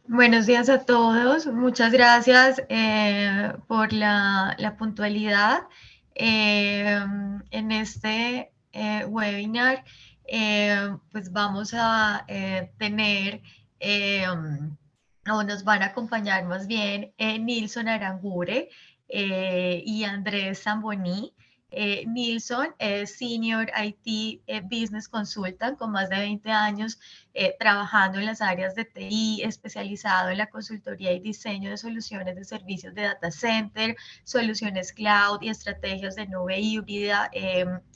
Buenos días a todos. Muchas gracias por la puntualidad en este webinar. Pues vamos a tener o nos van a acompañar más bien Nilson Arambure y Andrés Zamboni. Nilson es Senior IT Business Consultant con más de 20 años trabajando en las áreas de TI, especializado en la consultoría y diseño de soluciones de servicios de data center, soluciones cloud y estrategias de nube híbrida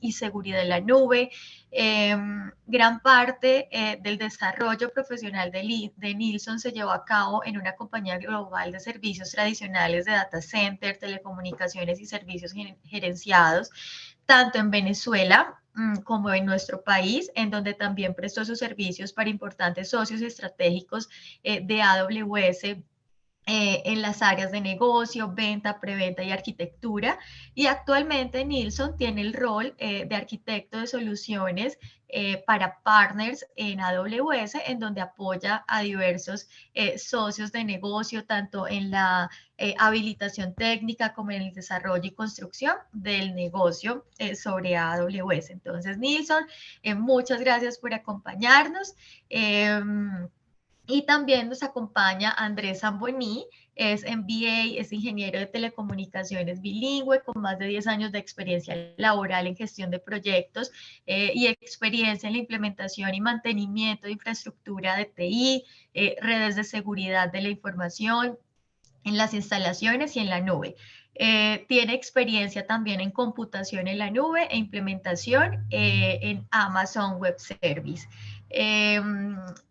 y seguridad en la nube. Gran parte del desarrollo profesional de Nilson se llevó a cabo en una compañía global de servicios tradicionales de data center, telecomunicaciones y servicios gerenciados, tanto en Venezuela como en nuestro país, en donde también prestó sus servicios para importantes socios estratégicos de AWS en las áreas de negocio, venta, preventa y arquitectura. Y actualmente Nilson tiene el rol de arquitecto de soluciones para partners en AWS, en donde apoya a diversos socios de negocio, tanto en la habilitación técnica como en el desarrollo y construcción del negocio sobre AWS. Entonces, Nilson, muchas gracias por acompañarnos. Y también nos acompaña Andrés Zamboni, es MBA, es ingeniero de telecomunicaciones bilingüe, con más de 10 años de experiencia laboral en gestión de proyectos y experiencia en la implementación y mantenimiento de infraestructura de TI, redes de seguridad de la información, en las instalaciones y en la nube. Tiene experiencia también en computación en la nube e implementación en Amazon Web Service. Eh,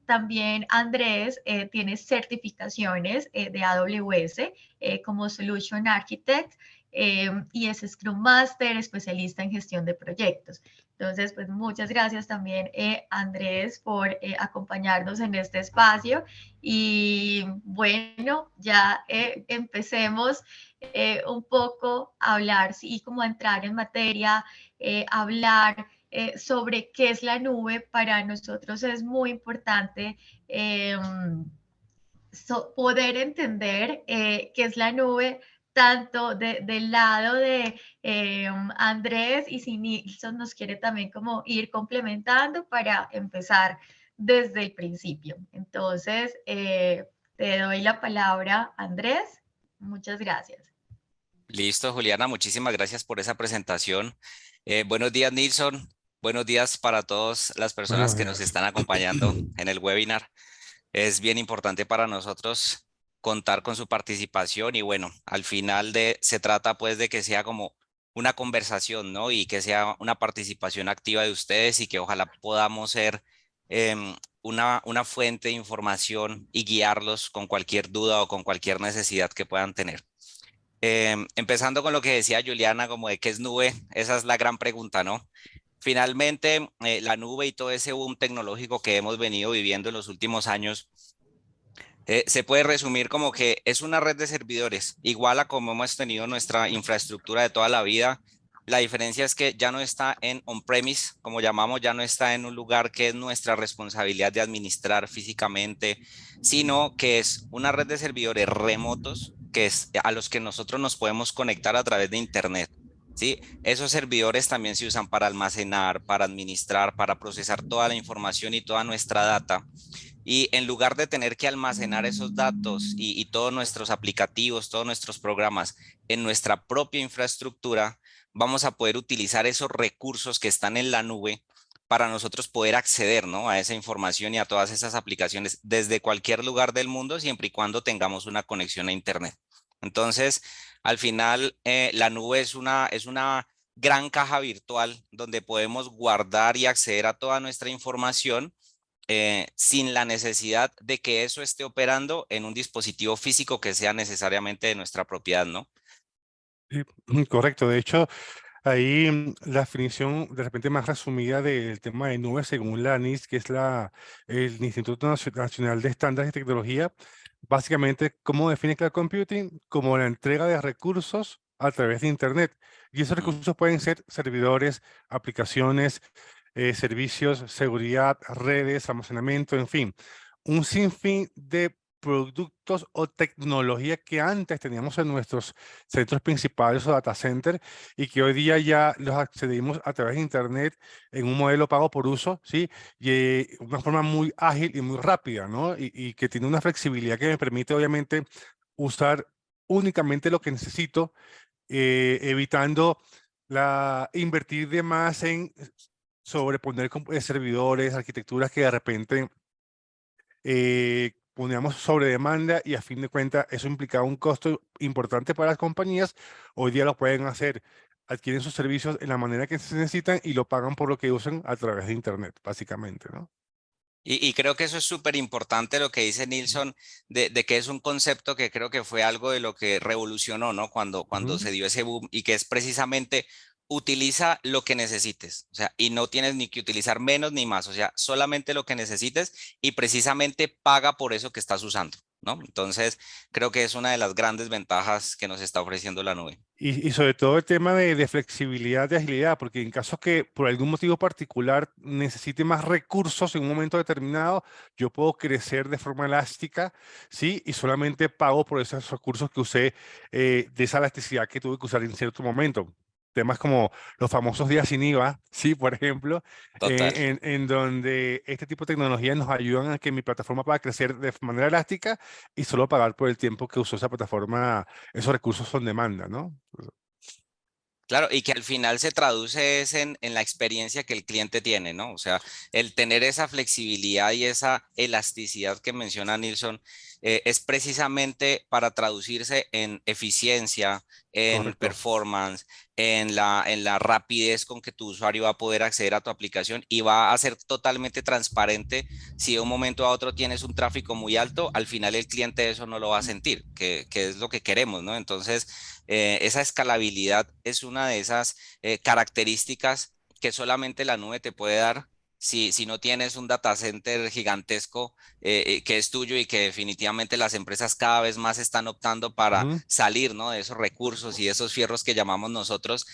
También Andrés tiene certificaciones de AWS como Solution Architect y es Scrum Master, especialista en gestión de proyectos. Entonces, pues muchas gracias también, Andrés, por acompañarnos en este espacio. Y bueno, ya empecemos un poco a hablar, sí, como a entrar en materia, hablar sobre qué es la nube. Para nosotros es muy importante eh, poder entender qué es la nube, tanto del lado de Andrés, y si Nilsson nos quiere también como ir complementando para empezar desde el principio. Entonces, te doy la palabra, Andrés. Muchas gracias. Listo, Juliana, muchísimas gracias por esa presentación. Buenos días, Nilson. Buenos días para todas las personas Buenos que nos días. están acompañando en el webinar. Es bien importante para nosotros contar con su participación y bueno, al final se trata pues de que sea como una conversación, ¿no? Y que sea una participación activa de ustedes y que ojalá podamos ser una fuente de información y guiarlos con cualquier duda o con cualquier necesidad que puedan tener. Empezando con lo que decía Juliana, como de qué es nube, esa es la gran pregunta, ¿no? Finalmente, la nube y todo ese boom tecnológico que hemos venido viviendo en los últimos años, se puede resumir como que es una red de servidores, igual a como hemos tenido nuestra infraestructura de toda la vida. La diferencia es que ya no está en on-premise, como llamamos, ya no está en un lugar que es nuestra responsabilidad de administrar físicamente, sino que es una red de servidores remotos que es a los que nosotros nos podemos conectar a través de Internet. ¿Sí? Esos servidores también se usan para almacenar, para administrar, para procesar toda la información y toda nuestra data. Y en lugar de tener que almacenar esos datos y todos nuestros aplicativos, todos nuestros programas en nuestra propia infraestructura, vamos a poder utilizar esos recursos que están en la nube para nosotros poder acceder, ¿no?, a esa información y a todas esas aplicaciones desde cualquier lugar del mundo, siempre y cuando tengamos una conexión a Internet. Entonces, al final, la nube es una gran caja virtual donde podemos guardar y acceder a toda nuestra información sin la necesidad de que eso esté operando en un dispositivo físico que sea necesariamente de nuestra propiedad, ¿no? Sí, correcto. De hecho, ahí la definición de repente más resumida del tema de nube, según la NIST, que es el Instituto Nacional de Estándares y Tecnología, básicamente, ¿cómo define cloud computing? Como la entrega de recursos a través de Internet. Y esos Mm. recursos pueden ser servidores, aplicaciones, servicios, seguridad, redes, almacenamiento, en fin, un sinfín de productos o tecnología que antes teníamos en nuestros centros principales o data center y que hoy día ya los accedimos a través de Internet en un modelo pago por uso, ¿sí? Y una forma muy ágil y muy rápida, ¿no? Y que tiene una flexibilidad que me permite, obviamente, usar únicamente lo que necesito, evitando invertir de más en sobreponer servidores, arquitecturas que de repente poníamos sobre demanda y a fin de cuentas eso implicaba un costo importante para las compañías. Hoy día lo pueden hacer, adquieren sus servicios en la manera que se necesitan y lo pagan por lo que usan a través de Internet, básicamente, ¿no? Y creo que eso es súper importante lo que dice Nilsson, de que es un concepto que creo que fue algo de lo que revolucionó, ¿no? Cuando Ujú. se dio ese boom y que es precisamente utiliza lo que necesites, o sea, y no tienes ni que utilizar menos ni más, o sea, solamente lo que necesites y precisamente paga por eso que estás usando, ¿no? Entonces, creo que es una de las grandes ventajas que nos está ofreciendo la nube. Y sobre todo el tema de flexibilidad, de agilidad, porque en caso que por algún motivo particular necesite más recursos en un momento determinado, yo puedo crecer de forma elástica, ¿sí? Y solamente pago por esos recursos que usé, de esa elasticidad que tuve que usar en cierto momento. Temas como los famosos días sin IVA, ¿sí? Por ejemplo, Total. en donde este tipo de tecnologías nos ayudan a que mi plataforma pueda crecer de manera elástica y solo pagar por el tiempo que usó esa plataforma, esos recursos son demanda, ¿no? Claro, y que al final se traduce es en la experiencia que el cliente tiene, ¿no? O sea, el tener esa flexibilidad y esa elasticidad que menciona Nilsson es precisamente para traducirse en eficiencia, en Correcto. performance, en la rapidez con que tu usuario va a poder acceder a tu aplicación y va a ser totalmente transparente. Si de un momento a otro tienes un tráfico muy alto, al final el cliente eso no lo va a sentir, que es lo que queremos, ¿no? Entonces esa escalabilidad es una de esas características que solamente la nube te puede dar si no tienes un data center gigantesco que es tuyo y que definitivamente las empresas cada vez más están optando para Ujú. salir, ¿no? De esos recursos y esos fierros que llamamos nosotros,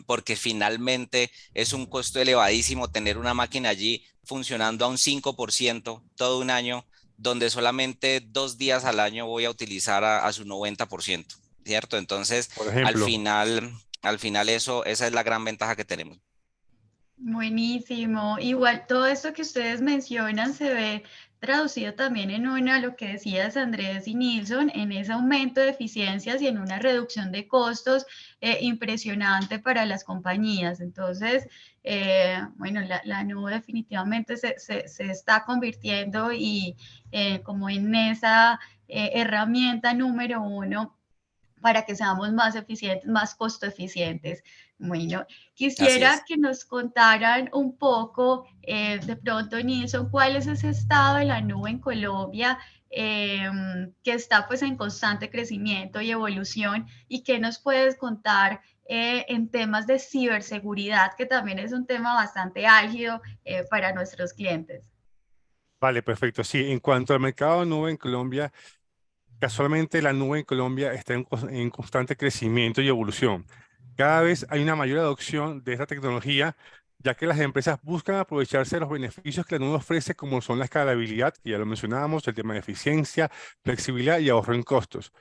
porque finalmente es un costo elevadísimo tener una máquina allí funcionando a un 5% todo un año, donde solamente 2 días al año voy a utilizar a su 90%. ¿Cierto? Entonces, Por al ejemplo. final, al final esa es la gran ventaja que tenemos. Buenísimo. Igual todo esto que ustedes mencionan se ve traducido también en una, lo que decías Andrés y Nilsson, en ese aumento de eficiencias y en una reducción de costos impresionante para las compañías. Entonces, bueno, la nube definitivamente se está convirtiendo y como en esa herramienta número uno para que seamos más eficientes, más costo eficientes. Bueno, Así quisiera es. que nos contaran un poco, de pronto, Nilsson, cuál es ese estado de la nube en Colombia, que está pues en constante crecimiento y evolución, y qué nos puedes contar en temas de ciberseguridad, que también es un tema bastante álgido para nuestros clientes. Vale, perfecto. Sí, en cuanto al mercado de nube en Colombia, casualmente la nube en Colombia está en constante crecimiento y evolución. Cada vez hay una mayor adopción de esta tecnología, ya que las empresas buscan aprovecharse de los beneficios que la nube ofrece, como son la escalabilidad, que ya lo mencionábamos, el tema de eficiencia, flexibilidad y ahorro en costos.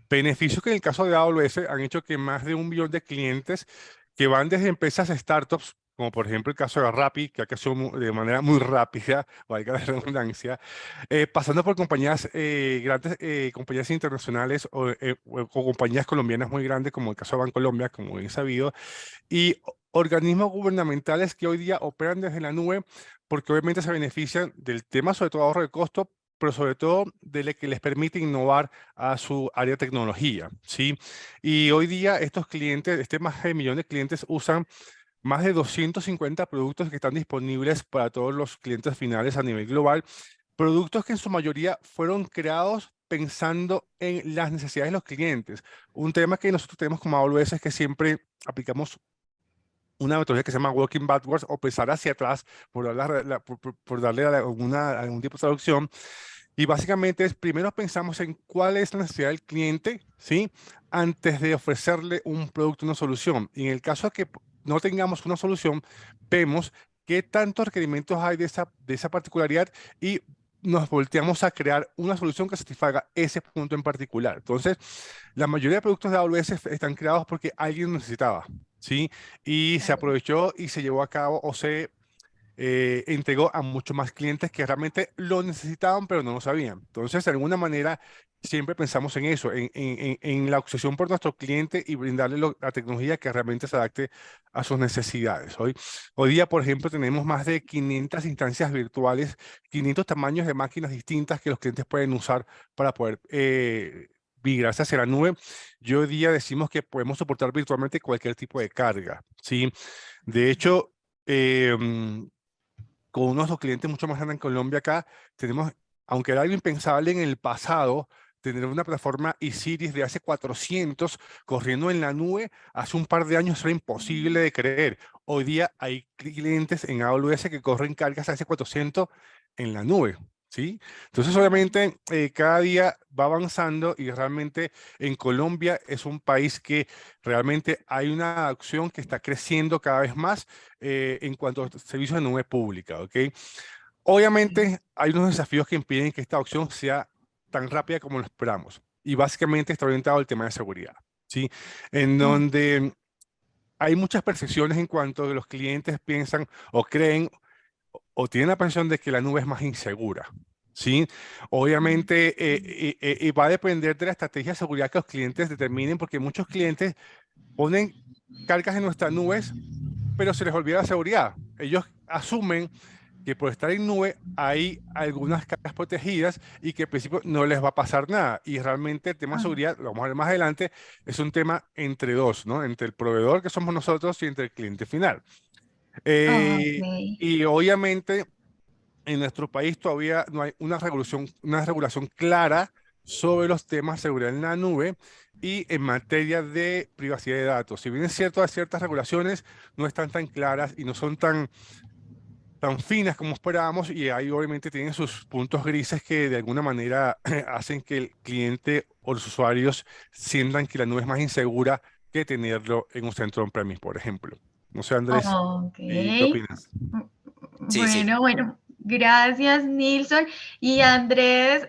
Beneficios que en el caso de AWS han hecho que más de 1 millón de clientes que van desde empresas startups, como por ejemplo el caso de Rappi, que ha crecido de manera muy rápida, valga la redundancia, pasando por compañías, grandes compañías internacionales o compañías colombianas muy grandes, como el caso de Bancolombia, como bien sabido, y organismos gubernamentales que hoy día operan desde la nube, porque obviamente se benefician del tema, sobre todo ahorro de costo, pero sobre todo de lo que les permite innovar a su área de tecnología, ¿sí? Y hoy día estos clientes, este más de millón de clientes usan más de 250 productos que están disponibles para todos los clientes finales a nivel global, productos que en su mayoría fueron creados pensando en las necesidades de los clientes. Un tema que nosotros tenemos como AWS es que siempre aplicamos una metodología que se llama Walking Backwards o pensar hacia atrás, por darle, por darle algún tipo de traducción. Y básicamente es, primero pensamos en cuál es la necesidad del cliente, ¿sí? Antes de ofrecerle un producto, una solución. Y en el caso de que no tengamos una solución, vemos qué tantos requerimientos hay de esa particularidad y nos volteamos a crear una solución que satisfaga ese punto en particular. Entonces, la mayoría de productos de AWS están creados porque alguien lo necesitaba, ¿sí? Y se Claro. aprovechó y se llevó a cabo o se entregó a muchos más clientes que realmente lo necesitaban, pero no lo sabían. Entonces, de alguna manera, siempre pensamos en eso, en la obsesión por nuestro cliente y brindarle la tecnología que realmente se adapte a sus necesidades. Hoy día, por ejemplo, tenemos más de 500 instancias virtuales, 500 tamaños de máquinas distintas que los clientes pueden usar para poder migrarse hacia la nube. Y hoy día decimos que podemos soportar virtualmente cualquier tipo de carga, ¿sí? De hecho, con uno de los clientes mucho más grandes en Colombia acá, tenemos, aunque era algo impensable en el pasado, tener una plataforma eSeries de hace 400 corriendo en la nube, hace un par de años era imposible de creer. Hoy día hay clientes en AWS que corren cargas hace 400 en la nube, ¿sí? Entonces, obviamente, cada día va avanzando y realmente en Colombia es un país que realmente hay una acción que está creciendo cada vez más en cuanto a servicios de nube pública, ¿ok? Obviamente hay unos desafíos que impiden que esta opción sea tan rápida como lo esperamos y básicamente está orientado al tema de seguridad, ¿sí? En Mm. donde hay muchas percepciones en cuanto a que los clientes piensan o creen o tienen la percepción de que la nube es más insegura, ¿sí? Mm. Obviamente va a depender de la estrategia de seguridad que los clientes determinen porque muchos clientes ponen cargas en nuestras nubes pero se les olvida la seguridad. Ellos asumen que por estar en nube hay algunas cargas protegidas y que en principio no les va a pasar nada. Y realmente el tema de Ah, seguridad, lo vamos a ver más adelante, es un tema entre dos, ¿no? Entre el proveedor que somos nosotros y entre el cliente final. ok. Y obviamente en nuestro país todavía no hay una regulación clara sobre los temas de seguridad en la nube y en materia de privacidad de datos. Si bien es cierto, hay ciertas regulaciones no están tan claras y no son tan finas como esperábamos y ahí obviamente tienen sus puntos grises que de alguna manera hacen que el cliente o los usuarios sientan que la nube es más insegura que tenerlo en un centro on-premise, por ejemplo. No sé, Andrés, Ok. ¿qué opinas? Sí, sí. Bueno, gracias, Nilsson. Y Andrés,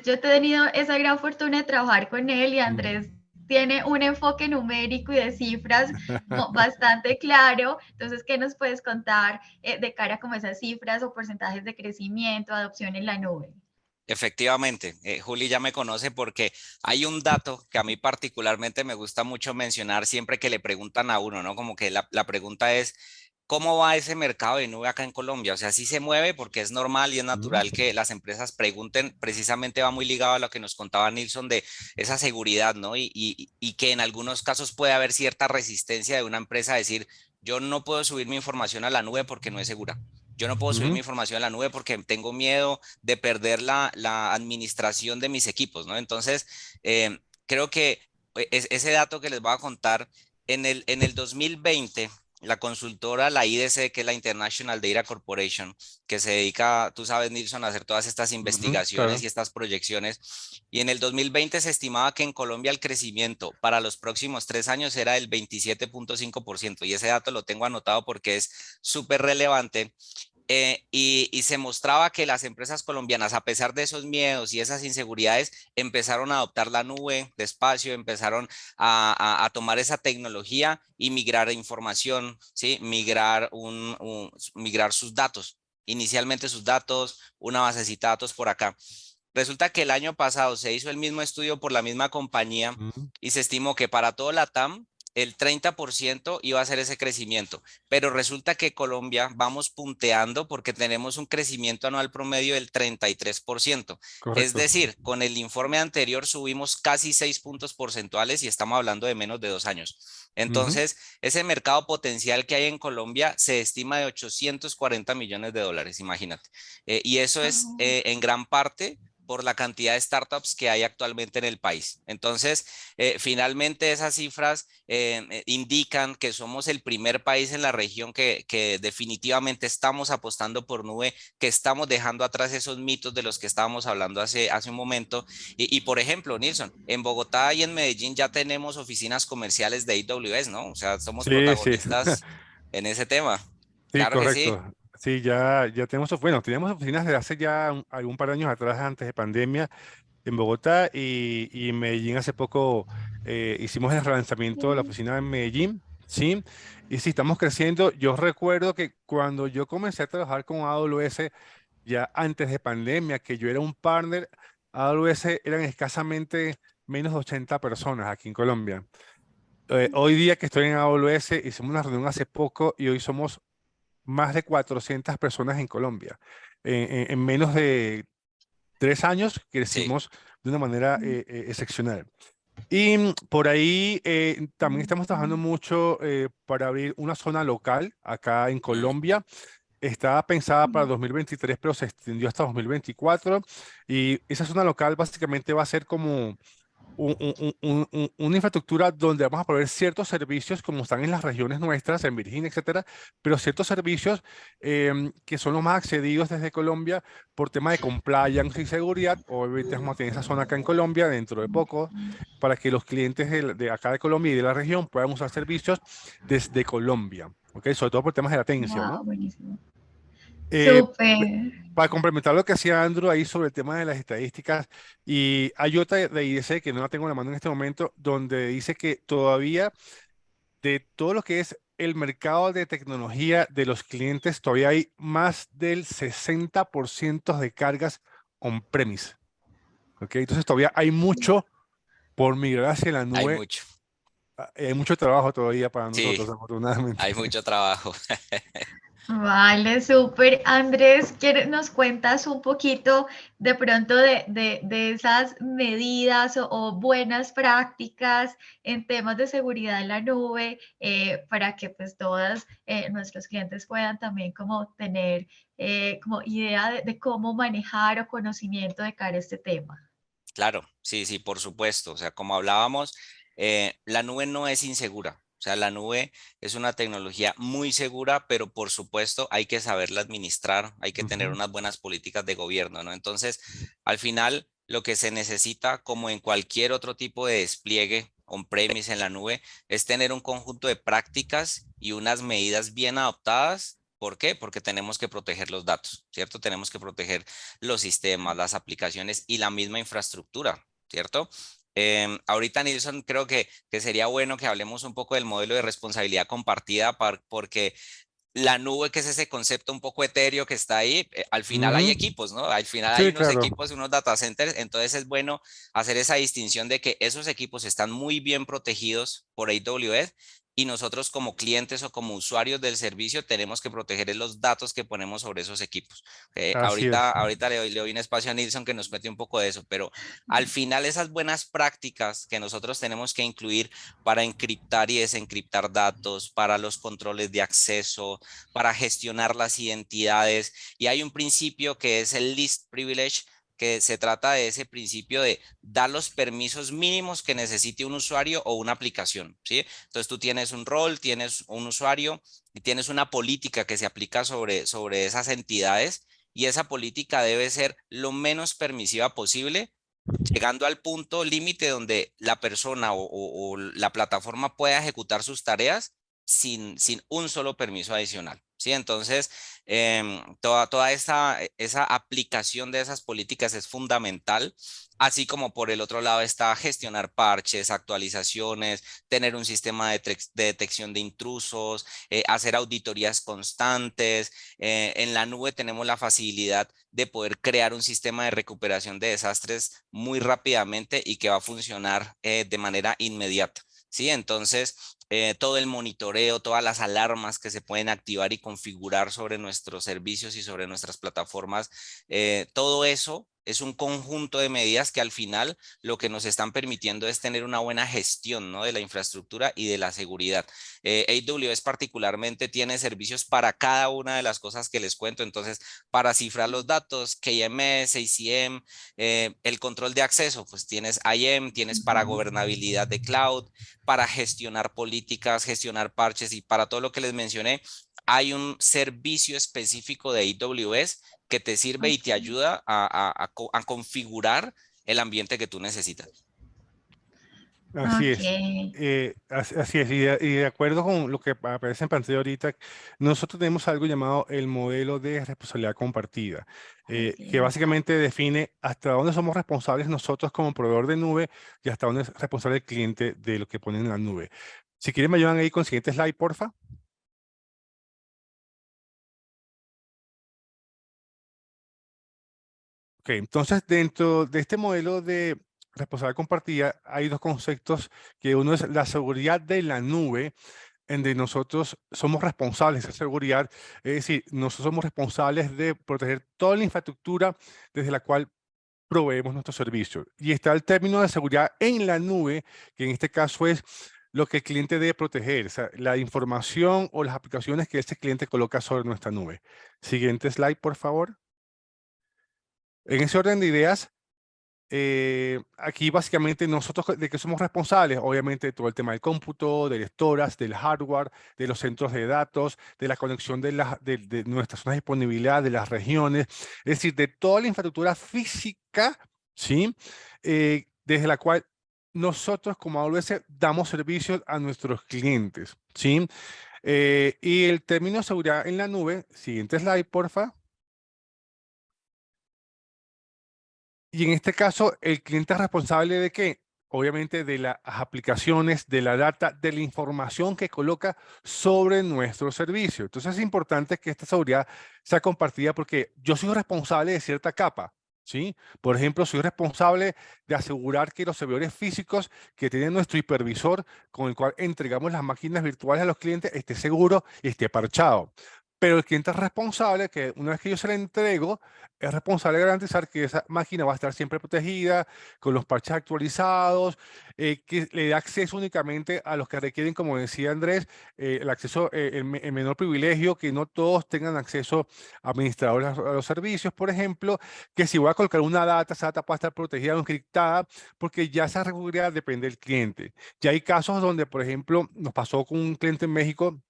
yo he tenido esa gran fortuna de trabajar con él y Andrés Mm. tiene un enfoque numérico y de cifras bastante claro. Entonces, ¿qué nos puedes contar de cara como esas cifras o porcentajes de crecimiento, adopción en la nube? Efectivamente, Juli ya me conoce porque hay un dato que a mí particularmente me gusta mucho mencionar siempre que le preguntan a uno, ¿no? Como que la pregunta es, ¿cómo va ese mercado de nube acá en Colombia? O sea, sí se mueve porque es normal y es Mm. natural que las empresas pregunten, precisamente va muy ligado a lo que nos contaba Nilsson de esa seguridad, ¿no? Y que en algunos casos puede haber cierta resistencia de una empresa a decir, yo no puedo subir mi información a la nube porque no es segura. Yo no puedo subir mi Mm. información a la nube porque tengo miedo de perder la administración de mis equipos, ¿no? Entonces, creo que ese dato que les voy a contar, en el 2020, la consultora, la IDC, que es la International Data Corporation, que se dedica, tú sabes, Nilsson, a hacer todas estas Ujú, investigaciones claro. y estas proyecciones, y en el 2020 se estimaba que en Colombia el crecimiento para los próximos 3 años era del 27.5%, y ese dato lo tengo anotado porque es súper relevante. Y se mostraba que las empresas colombianas, a pesar de esos miedos y esas inseguridades, empezaron a adoptar la nube despacio, empezaron a tomar esa tecnología y migrar información, ¿sí? Migrar sus datos, inicialmente sus datos, una basecita de datos por acá. Resulta que el año pasado se hizo el mismo estudio por la misma compañía Mm. y se estimó que para todo la TAM el 30% iba a ser ese crecimiento, pero resulta que Colombia vamos punteando porque tenemos un crecimiento anual promedio del 33%. Es Correcto. decir, con el informe anterior subimos casi 6 puntos porcentuales y estamos hablando de menos de 2 años. Ujú. Entonces, ese mercado potencial que hay en Colombia se estima de 840 millones de dólares, imagínate. Y eso es Oh, en gran parte por la cantidad de startups que hay actualmente en el país. Entonces, finalmente esas cifras indican que somos el primer país en la región que definitivamente estamos apostando por nube, que estamos dejando atrás esos mitos de los que estábamos hablando hace un momento. Por ejemplo, Nilsson, en Bogotá y en Medellín ya tenemos oficinas comerciales de AWS, ¿no? O sea, somos Sí, sí. protagonistas en ese tema. Sí, Claro que sí. correcto. Sí, ya tenemos, bueno, teníamos oficinas desde hace ya algún par de años atrás, antes de pandemia, en Bogotá y en Medellín hace poco hicimos el relanzamiento de la oficina en Medellín, ¿sí? Y sí, estamos creciendo. Yo recuerdo que cuando yo comencé a trabajar con AWS, ya antes de pandemia, que yo era un partner, AWS eran escasamente menos de 80 personas aquí en Colombia. Hoy día que estoy en AWS, hicimos una reunión hace poco y hoy somos más de 400 personas en Colombia. En menos de 3 años Sí. crecimos de una manera excepcional. Y por ahí también estamos trabajando mucho para abrir una zona local acá en Mm. Colombia. Estaba pensada para 2023, pero se extendió hasta 2024. Y esa zona local básicamente va a ser como una infraestructura donde vamos a proveer ciertos servicios como están en las regiones nuestras, en Virginia, etcétera, pero ciertos servicios que son los más accedidos desde Colombia por tema de compliance y seguridad. Obviamente vamos a tener esa zona acá en Colombia dentro de poco para que los clientes de acá de Colombia y de la región puedan usar servicios desde Colombia, ¿ok? Sobre todo por temas de latencia, ¿no? Wow, buenísimo. Eh, Súper. para complementar lo que hacía Andrew ahí sobre el tema de las estadísticas, y hay otra de IDC que no la tengo en la mano en este momento, donde dice que todavía de todo lo que es el mercado de tecnología de los clientes, todavía hay más del 60% de cargas on-premise. ¿Ok? Entonces todavía hay mucho por migrar hacia la Hay nube. mucho. Hay mucho trabajo todavía para Sí, nosotros, afortunadamente. hay mucho trabajo. Vale, súper. Andrés, ¿nos cuentas un poquito de pronto de esas medidas o buenas prácticas en temas de seguridad en la nube para que pues todos nuestros clientes puedan también como tener como idea de cómo manejar o conocimiento de cara a este tema? Claro, sí, sí, por supuesto. O sea, como hablábamos, la nube no es insegura. O sea, la nube es una tecnología muy segura, pero por supuesto hay que saberla administrar, hay que tener Ujú. unas buenas políticas de gobierno, ¿no? Entonces, al final, lo que se necesita, como en cualquier otro tipo de despliegue on-premise en la nube, es tener un conjunto de prácticas y unas medidas bien adoptadas. ¿Por qué? Porque tenemos que proteger los datos, ¿cierto? Tenemos que proteger los sistemas, las aplicaciones y la misma infraestructura, ¿cierto? Ahorita, Nilsson, creo que sería bueno que hablemos un poco del modelo de responsabilidad compartida porque la nube, que es ese concepto un poco etéreo que está ahí, al final hay Ujú. equipos, ¿no? Al final hay Sí, unos claro. equipos, unos data centers, entonces es bueno hacer esa distinción de que esos equipos están muy bien protegidos por AWS y nosotros como clientes o como usuarios del servicio tenemos que proteger los datos que ponemos sobre esos equipos. Así Ahorita, es. ahorita le doy un espacio a Nilsson que nos cuente un poco de eso, pero al final esas buenas prácticas que nosotros tenemos que incluir para encriptar y desencriptar datos, para los controles de acceso, para gestionar las identidades. Y hay un principio que es el least privilege, que se trata de ese principio de dar los permisos mínimos que necesite un usuario o una aplicación, ¿sí? Entonces tú tienes un rol, tienes un usuario y tienes una política que se aplica sobre esas entidades y esa política debe ser lo menos permisiva posible, llegando al punto límite donde la persona o la plataforma pueda ejecutar sus tareas sin un solo permiso adicional. ¿Sí? Entonces, toda esa aplicación de esas políticas es fundamental, así como por el otro lado está gestionar parches, actualizaciones, tener un sistema de detección de intrusos, hacer auditorías constantes. En la nube tenemos la facilidad de poder crear un sistema de recuperación de desastres muy rápidamente y que va a funcionar de manera inmediata. ¿Sí? Entonces, todo el monitoreo, todas las alarmas que se pueden activar y configurar sobre nuestros servicios y sobre nuestras plataformas, todo eso es un conjunto de medidas que al final lo que nos están permitiendo es tener una buena gestión, ¿no? De la infraestructura y de la seguridad. AWS particularmente tiene servicios para cada una de las cosas que les cuento, entonces para cifrar los datos, KMS, ACM, el control de acceso, pues tienes IAM, tienes para gobernabilidad de cloud, para gestionar políticas, gestionar parches y para todo lo que les mencioné, hay un servicio específico de AWS que te sirve y te Ok. ayuda a configurar el ambiente que tú necesitas. Así Ok, es. Así es. Y de acuerdo con lo que aparece en pantalla ahorita, nosotros tenemos algo llamado el modelo de responsabilidad compartida, que compartida. básicamente define hasta dónde somos responsables nosotros como proveedor de nube y hasta dónde es responsable el cliente de lo que ponen en la nube. Si quieren, me ayudan ahí con el siguiente slide, porfa. Ok, entonces dentro de este modelo de responsabilidad compartida hay dos conceptos, que uno es la seguridad de la nube, en donde nosotros somos responsables de esa seguridad, es decir, nosotros somos responsables de proteger toda la infraestructura desde la cual proveemos nuestros servicios. Y está el término de seguridad en la nube, que en este caso es lo que el cliente debe proteger, o sea, la información o las aplicaciones que ese cliente coloca sobre nuestra nube. Siguiente slide, por favor. En ese orden de ideas, aquí básicamente nosotros de qué somos responsables, obviamente de todo el tema del cómputo, del storage, del hardware, de los centros de datos, de la conexión de nuestras zonas de disponibilidad, de las regiones, es decir, de toda la infraestructura física, ¿sí? Desde la cual nosotros como AWS damos servicios a nuestros clientes, ¿sí? Y el término seguridad en la nube, siguiente slide, porfa. Y en este caso, el cliente es responsable de qué? Obviamente de las aplicaciones, de la data, de la información que coloca sobre nuestro servicio. Entonces es importante que esta seguridad sea compartida porque yo soy responsable de cierta capa, ¿sí? Por ejemplo, soy responsable de asegurar que los servidores físicos que tiene nuestro hipervisor, con el cual entregamos las máquinas virtuales a los clientes, esté seguro y esté parchado. Pero el cliente es responsable que una vez que yo se la entrego, es responsable de garantizar que esa máquina va a estar siempre protegida, con los parches actualizados, que le da acceso únicamente a los que requieren, como decía Andrés, el acceso, el menor privilegio, que no todos tengan acceso a administradores a los servicios, por ejemplo, que si voy a colocar una data, esa data puede estar protegida o encriptada, porque ya esa seguridad depende del cliente. Ya hay casos donde, por ejemplo, nos pasó con un cliente en México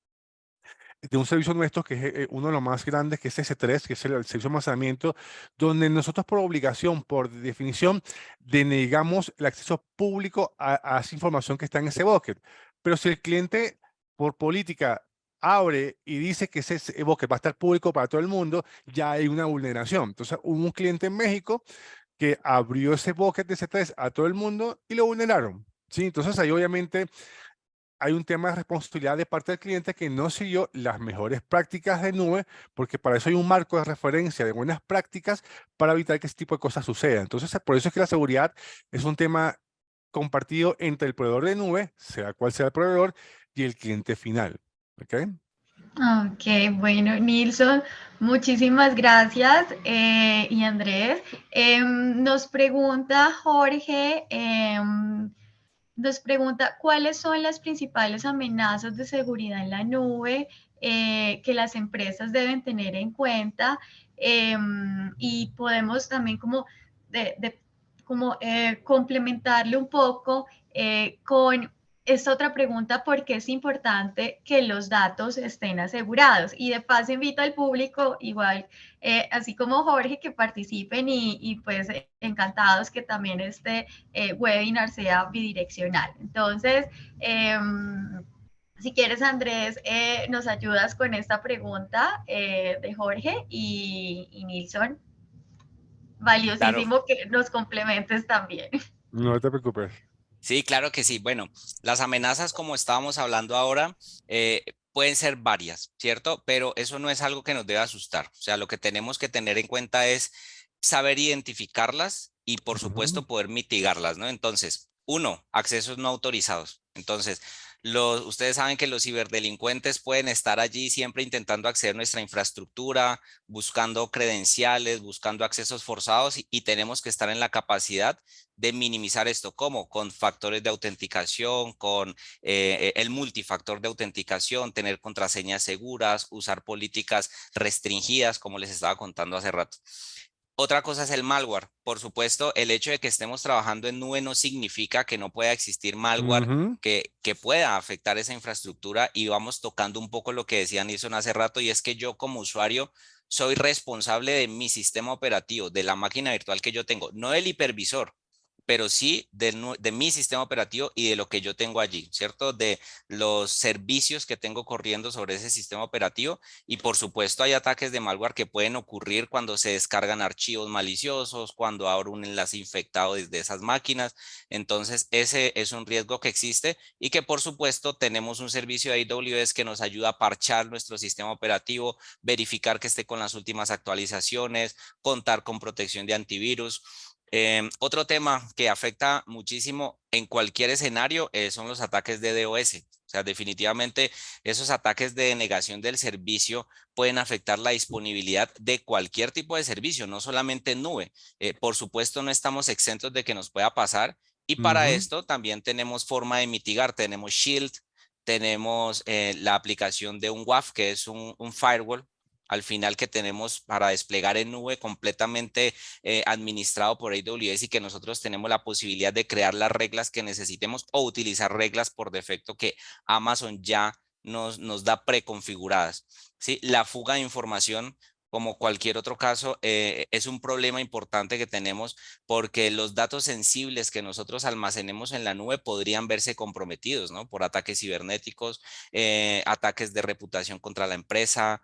de un servicio nuestro que es uno de los más grandes, que es S3, que es el servicio de almacenamiento, donde nosotros por obligación, por definición, denegamos el acceso público a esa información que está en ese bucket. Pero si el cliente, por política, abre y dice que ese bucket va a estar público para todo el mundo, ya hay una vulneración. Entonces, hubo un cliente en México que abrió ese bucket de S3 a todo el mundo y lo vulneraron. ¿Sí? Entonces, ahí obviamente hay un tema de responsabilidad de parte del cliente que no siguió las mejores prácticas de nube, porque para eso hay un marco de referencia de buenas prácticas para evitar que ese tipo de cosas sucedan. Entonces, por eso es que la seguridad es un tema compartido entre el proveedor de nube, sea cual sea el proveedor, y el cliente final. ¿Ok? Ok, bueno, Nilson, muchísimas gracias. Y Andrés, nos pregunta Jorge, nos pregunta cuáles son las principales amenazas de seguridad en la nube que las empresas deben tener en cuenta. Y podemos también como, como complementarle un poco con esta otra pregunta, ¿por qué es importante que los datos estén asegurados? Y de paso invito al público, igual, así como Jorge, que participen y pues encantados que también este webinar sea bidireccional. Entonces, si quieres, Andrés, nos ayudas con esta pregunta de Jorge y Nilsson. Claro, Valiosísimo que nos complementes también. No te preocupes. sí, claro que sí. Bueno, las amenazas, como estábamos hablando ahora, pueden ser varias, ¿cierto? Pero eso no es algo que nos debe asustar. O sea, lo que tenemos que tener en cuenta es saber identificarlas y, por Ujú. supuesto, poder mitigarlas, ¿no? Entonces, uno, accesos no autorizados. Entonces, ustedes saben que los ciberdelincuentes pueden estar allí siempre intentando acceder a nuestra infraestructura, buscando credenciales, buscando accesos forzados y tenemos que estar en la capacidad de minimizar esto. ¿Cómo? Con factores de autenticación, con el multifactor de autenticación, tener contraseñas seguras, usar políticas restringidas, como les estaba contando hace rato. Otra cosa es el malware. Por supuesto, el hecho de que estemos trabajando en nube no significa que no pueda existir malware Ujú. que pueda afectar esa infraestructura y vamos tocando un poco lo que decía Nilsson hace rato y es que yo como usuario soy responsable de mi sistema operativo, de la máquina virtual que yo tengo, no del hipervisor, pero sí de mi sistema operativo y de lo que yo tengo allí, ¿cierto? De los servicios que tengo corriendo sobre ese sistema operativo. Y por supuesto hay ataques de malware que pueden ocurrir cuando se descargan archivos maliciosos, cuando abro un enlace infectado desde esas máquinas. Entonces ese es un riesgo que existe y que por supuesto tenemos un servicio de AWS que nos ayuda a parchar nuestro sistema operativo, verificar que esté con las últimas actualizaciones, contar con protección de antivirus. Otro tema que afecta muchísimo en cualquier escenario son los ataques de DOS. O sea, definitivamente esos ataques de denegación del servicio pueden afectar la disponibilidad de cualquier tipo de servicio, no solamente en nube. Por supuesto, no estamos exentos de que nos pueda pasar y para Ujú. esto también tenemos forma de mitigar. Tenemos Shield, tenemos la aplicación de un WAF, que es un firewall al final que tenemos para desplegar en nube completamente administrado por AWS y que nosotros tenemos la posibilidad de crear las reglas que necesitemos o utilizar reglas por defecto que Amazon ya nos da preconfiguradas. ¿Sí? La fuga de información, como cualquier otro caso, es un problema importante que tenemos porque los datos sensibles que nosotros almacenemos en la nube podrían verse comprometidos, ¿no? Por ataques cibernéticos, ataques de reputación contra la empresa,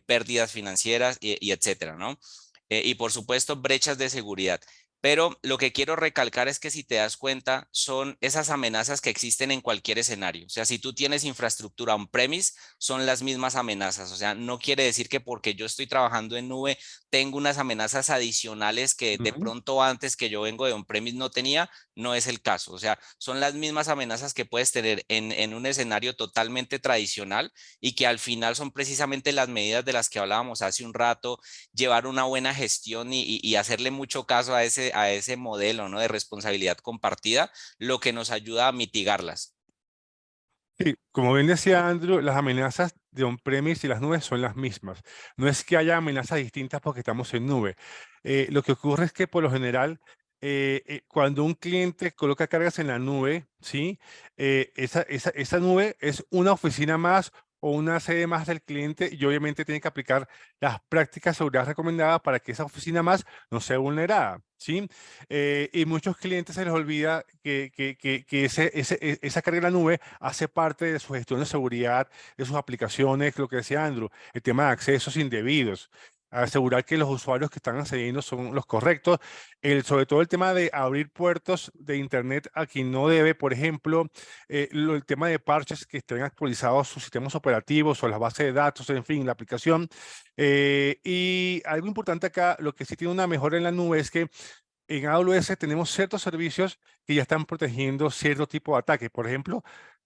pérdidas financieras y etcétera, ¿no? Y por supuesto, brechas de seguridad. Pero lo que quiero recalcar es que si te das cuenta, son esas amenazas que existen en cualquier escenario. O sea, si tú tienes infraestructura on-premise, son las mismas amenazas. O sea, no quiere decir que porque yo estoy trabajando en nube, tengo unas amenazas adicionales que de Ujú. pronto antes que yo vengo de on-premise no tenía, no es el caso. O sea, son las mismas amenazas que puedes tener en un escenario totalmente tradicional y que al final son precisamente las medidas de las que hablábamos hace un rato, llevar una buena gestión y hacerle mucho caso a ese modelo, ¿no? De responsabilidad compartida, lo que nos ayuda a mitigarlas. Sí, como bien decía Andrew, las amenazas de on-premise y las nubes son las mismas. No es que haya amenazas distintas porque estamos en nube. Lo que ocurre es que por lo general, cuando un cliente coloca cargas en la nube, ¿sí? Esa nube es una oficina más o una sede más del cliente y obviamente tiene que aplicar las prácticas de seguridad recomendadas para que esa oficina más no sea vulnerada, ¿sí? Y muchos clientes se les olvida que esa carga en la nube hace parte de su gestión de seguridad, de sus aplicaciones, lo que decía Andrew, el tema de accesos indebidos, asegurar que los usuarios que están accediendo son los correctos, sobre todo el tema de abrir puertos de Internet a quien no debe, por ejemplo, el tema de parches que estén actualizados sus sistemas operativos o las bases de datos, en fin, la aplicación. Y algo importante acá, lo que sí tiene una mejora en la nube es que en AWS tenemos ciertos servicios que ya están protegiendo cierto tipo de ataque. Por ejemplo,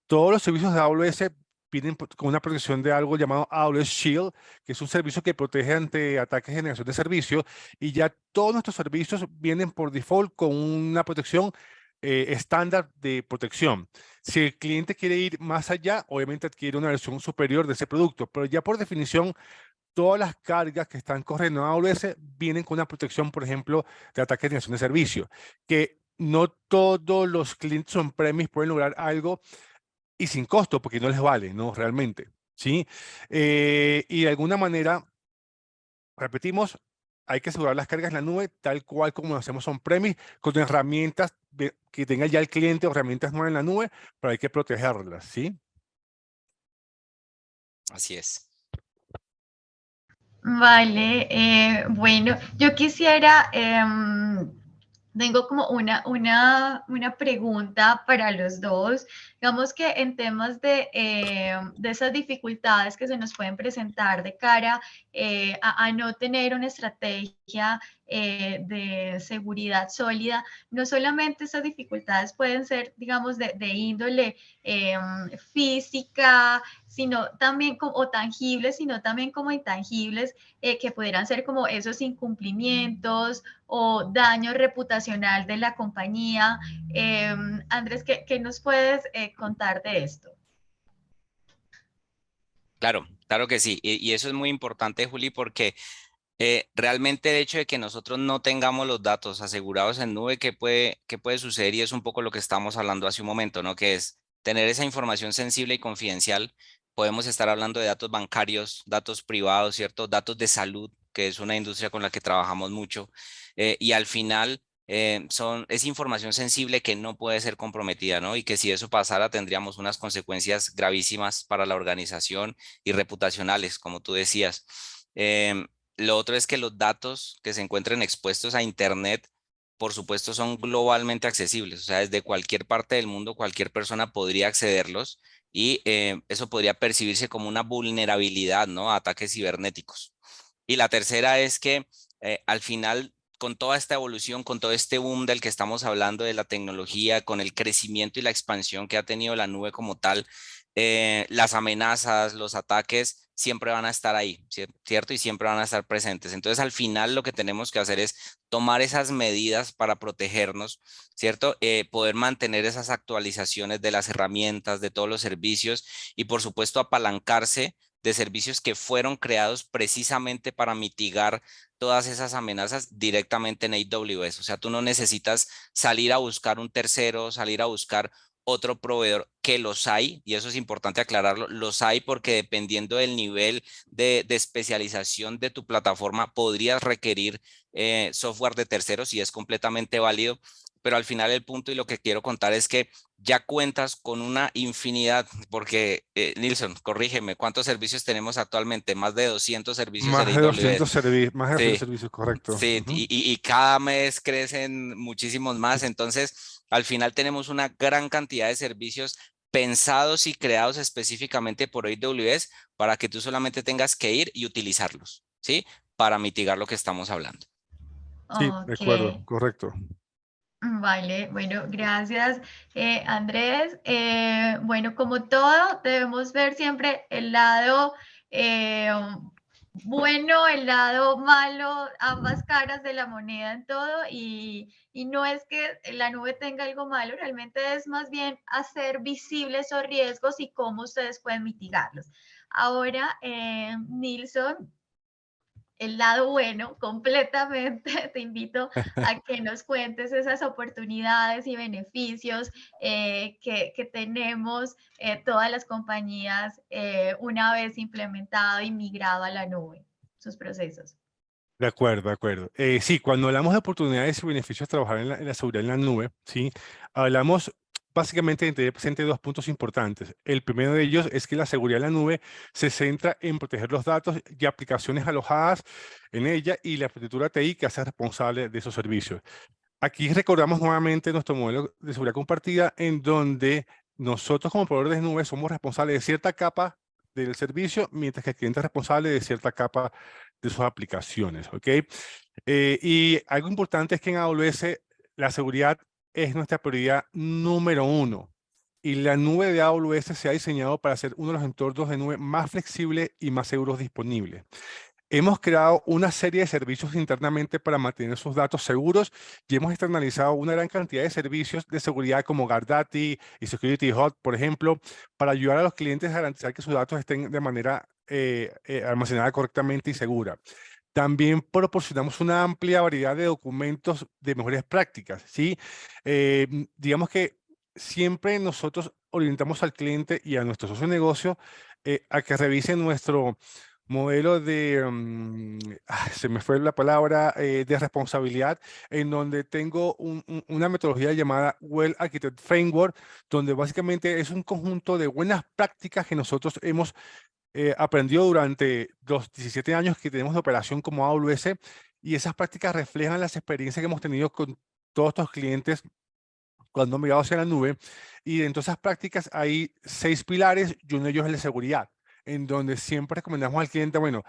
todos los servicios de AWS vienen con una protección de algo llamado AWS Shield, que es un servicio que protege ante ataques de generación de servicio, y ya todos nuestros servicios vienen por default con una protección estándar de protección. Si el cliente quiere ir más allá, obviamente adquiere una versión superior de ese producto, pero ya por definición todas las cargas que están corriendo en AWS vienen con una protección, por ejemplo, de ataques de generación de servicio, que no todos los clientes on-premise pueden lograr algo y sin costo, porque no les vale, ¿no? Realmente, ¿sí? Y de alguna manera, repetimos, hay que asegurar las cargas en la nube tal cual como lo hacemos on-premise, con herramientas que tenga ya el cliente o herramientas nuevas en la nube, pero hay que protegerlas, ¿sí? Así es. Vale, bueno, yo quisiera, tengo como una pregunta para los dos. Digamos que en temas de esas dificultades que se nos pueden presentar de cara a no tener una estrategia de seguridad sólida, no solamente esas dificultades pueden ser, digamos, de índole física, sino también como tangibles, sino también como intangibles, que pudieran ser como esos incumplimientos o daño reputacional de la compañía. Andrés, ¿qué nos puedes contar de esto? Claro, claro que sí. Y eso es muy importante, Juli, porque realmente el hecho de que nosotros no tengamos los datos asegurados en nube, qué puede suceder? Y es un poco lo que estamos hablando hace un momento, ¿no? Que es tener esa información sensible y confidencial. Podemos estar hablando de datos bancarios, datos privados, ¿cierto? Datos de salud, que es una industria con la que trabajamos mucho. Y al final es información sensible que no puede ser comprometida, ¿no? Y que si eso pasara tendríamos unas consecuencias gravísimas para la organización y reputacionales, como tú decías. Lo otro es que los datos que se encuentren expuestos a Internet, por supuesto, son globalmente accesibles, o sea, desde cualquier parte del mundo, cualquier persona podría accederlos y eso podría percibirse como una vulnerabilidad, ¿no? A ataques cibernéticos. Y la tercera es que al final, con toda esta evolución, con todo este boom del que estamos hablando de la tecnología, con el crecimiento y la expansión que ha tenido la nube como tal, las amenazas, los ataques siempre van a estar ahí, ¿cierto? Y siempre van a estar presentes. Entonces, al final lo que tenemos que hacer es tomar esas medidas para protegernos, ¿cierto? Poder mantener esas actualizaciones de las herramientas, de todos los servicios y, por supuesto, apalancarse de servicios que fueron creados precisamente para mitigar todas esas amenazas directamente en AWS. O sea, tú no necesitas salir a buscar un tercero, salir a buscar otro proveedor, que los hay, y eso es importante aclararlo, los hay porque dependiendo del nivel de especialización de tu plataforma, podrías requerir software de terceros y es completamente válido, pero al final el punto y lo que quiero contar es que ya cuentas con una infinidad, porque Nilson, corrígeme, ¿cuántos servicios tenemos actualmente? Más de 200 servicios en Más de AWS. 200 servicios, más de 200 Sí, servicios, correcto. sí, y cada mes crecen muchísimos más. Entonces, al final tenemos una gran cantidad de servicios pensados y creados específicamente por AWS para que tú solamente tengas que ir y utilizarlos, ¿sí? Para mitigar lo que estamos hablando. Sí, de Ok. acuerdo, correcto. Vale, bueno, gracias, Andrés. Bueno, como todo, debemos ver siempre el lado eh, bueno, el lado malo, ambas caras de la moneda en todo, y no es que la nube tenga algo malo, realmente es más bien hacer visibles esos riesgos y cómo ustedes pueden mitigarlos. Ahora, Nilson, el lado bueno completamente. Te invito a que nos cuentes esas oportunidades y beneficios que tenemos todas las compañías una vez implementado y migrado a la nube, sus procesos. De acuerdo, de acuerdo. Sí, cuando hablamos de oportunidades y beneficios de trabajar en la seguridad en la nube, sí, hablamos básicamente de tener presente dos puntos importantes. El primero de ellos es que la seguridad en la nube se centra en proteger los datos y aplicaciones alojadas en ella y la arquitectura TI que hace responsable de esos servicios. Aquí recordamos nuevamente nuestro modelo de seguridad compartida en donde nosotros como proveedores de nube somos responsables de cierta capa del servicio, mientras que el cliente es responsable de cierta capa de sus aplicaciones, ¿ok? Y algo importante es que en AWS la seguridad es nuestra prioridad número uno. Y la nube de AWS se ha diseñado para ser uno de los entornos de nube más flexibles y más seguros disponibles. Hemos creado una serie de servicios internamente para mantener sus datos seguros y hemos externalizado una gran cantidad de servicios de seguridad como Guardati y Security Hub, por ejemplo, para ayudar a los clientes a garantizar que sus datos estén de manera almacenada correctamente y segura. También proporcionamos una amplia variedad de documentos de mejores prácticas, ¿sí? Digamos que siempre nosotros orientamos al cliente y a nuestro socio de negocio a que revisen nuestro modelo de, se me fue la palabra, de responsabilidad, en donde tengo una metodología llamada Well Architect Framework, donde básicamente es un conjunto de buenas prácticas que nosotros hemos aprendido durante los 17 años que tenemos de operación como AWS, y esas prácticas reflejan las experiencias que hemos tenido con todos estos clientes cuando han migrado hacia la nube. Y dentro de esas prácticas hay 6 pilares y uno de ellos es la seguridad, en donde siempre recomendamos al cliente, bueno,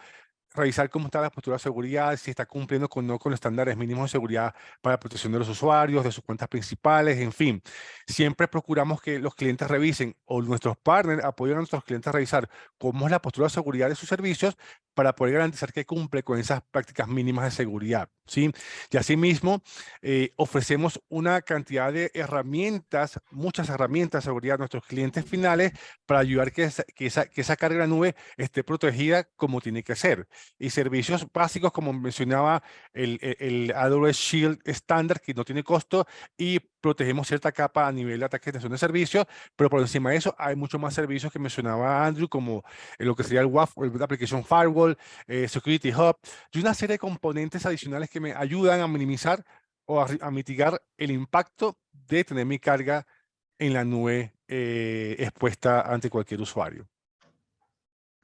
revisar cómo está la postura de seguridad, si está cumpliendo con, no, con los estándares mínimos de seguridad para la protección de los usuarios, de sus cuentas principales, en fin. Siempre procuramos que los clientes revisen o nuestros partners apoyen a nuestros clientes a revisar cómo es la postura de seguridad de sus servicios para poder garantizar que cumple con esas prácticas mínimas de seguridad, ¿sí? Y asimismo, ofrecemos una cantidad de herramientas, muchas herramientas de seguridad a nuestros clientes finales para ayudar que esa carga de la nube esté protegida como tiene que ser. Y servicios básicos, como mencionaba, el AWS Shield estándar, que no tiene costo, y protegemos cierta capa a nivel de ataque de extensión de servicios, pero por encima de eso hay muchos más servicios que mencionaba Andrew, como lo que sería el WAF, el Application Firewall, Security Hub, y una serie de componentes adicionales que me ayudan a minimizar o a mitigar el impacto de tener mi carga en la nube expuesta ante cualquier usuario.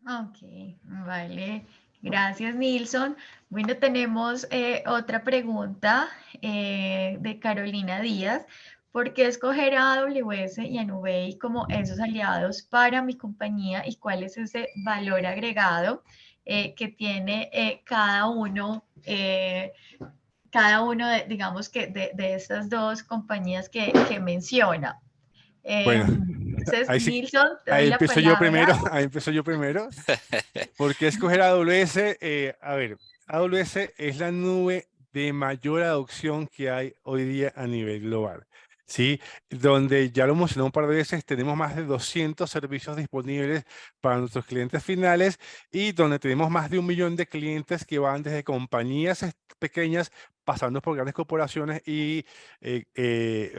Ok, vale. Gracias, Nilson. Bueno, tenemos otra pregunta de Carolina Díaz. ¿Por qué escoger a AWS y a Nuvei como esos aliados para mi compañía y cuál es ese valor agregado que tiene cada uno de, digamos que de estas dos compañías que menciona? Bueno, Entonces, ahí sí, Nilson, te doy ahí la empiezo yo primero, palabra. ahí empiezo yo primero. ¿Por qué escoger AWS? A ver, AWS es la nube de mayor adopción que hay hoy día a nivel global. ¿Sí? Donde ya lo mencioné un par de veces, tenemos más de 200 servicios disponibles para nuestros clientes finales y donde tenemos más de 1 millón de clientes que van desde compañías pequeñas, pasando por grandes corporaciones y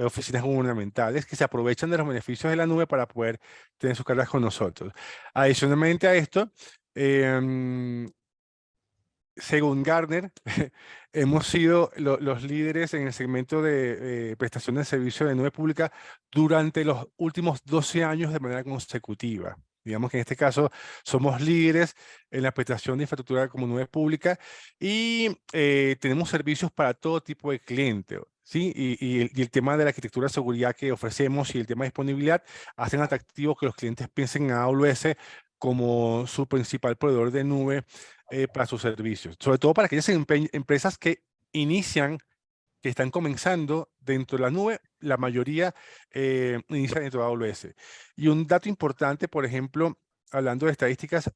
oficinas gubernamentales que se aprovechan de los beneficios de la nube para poder tener sus cargas con nosotros. Adicionalmente a esto, em, según Gartner, hemos sido los líderes en el segmento de prestación de servicio de nube pública durante los últimos 12 años de manera consecutiva. Digamos que en este caso somos líderes en la prestación de infraestructura como nube pública y tenemos servicios para todo tipo de cliente. ¿Sí? Y el tema de la arquitectura de seguridad que ofrecemos y el tema de disponibilidad hacen atractivo que los clientes piensen en AWS como su principal proveedor de nube para sus servicios, sobre todo para aquellas empresas que inician, que están comenzando dentro de la nube, la mayoría inicia dentro de AWS. Y un dato importante, por ejemplo, hablando de estadísticas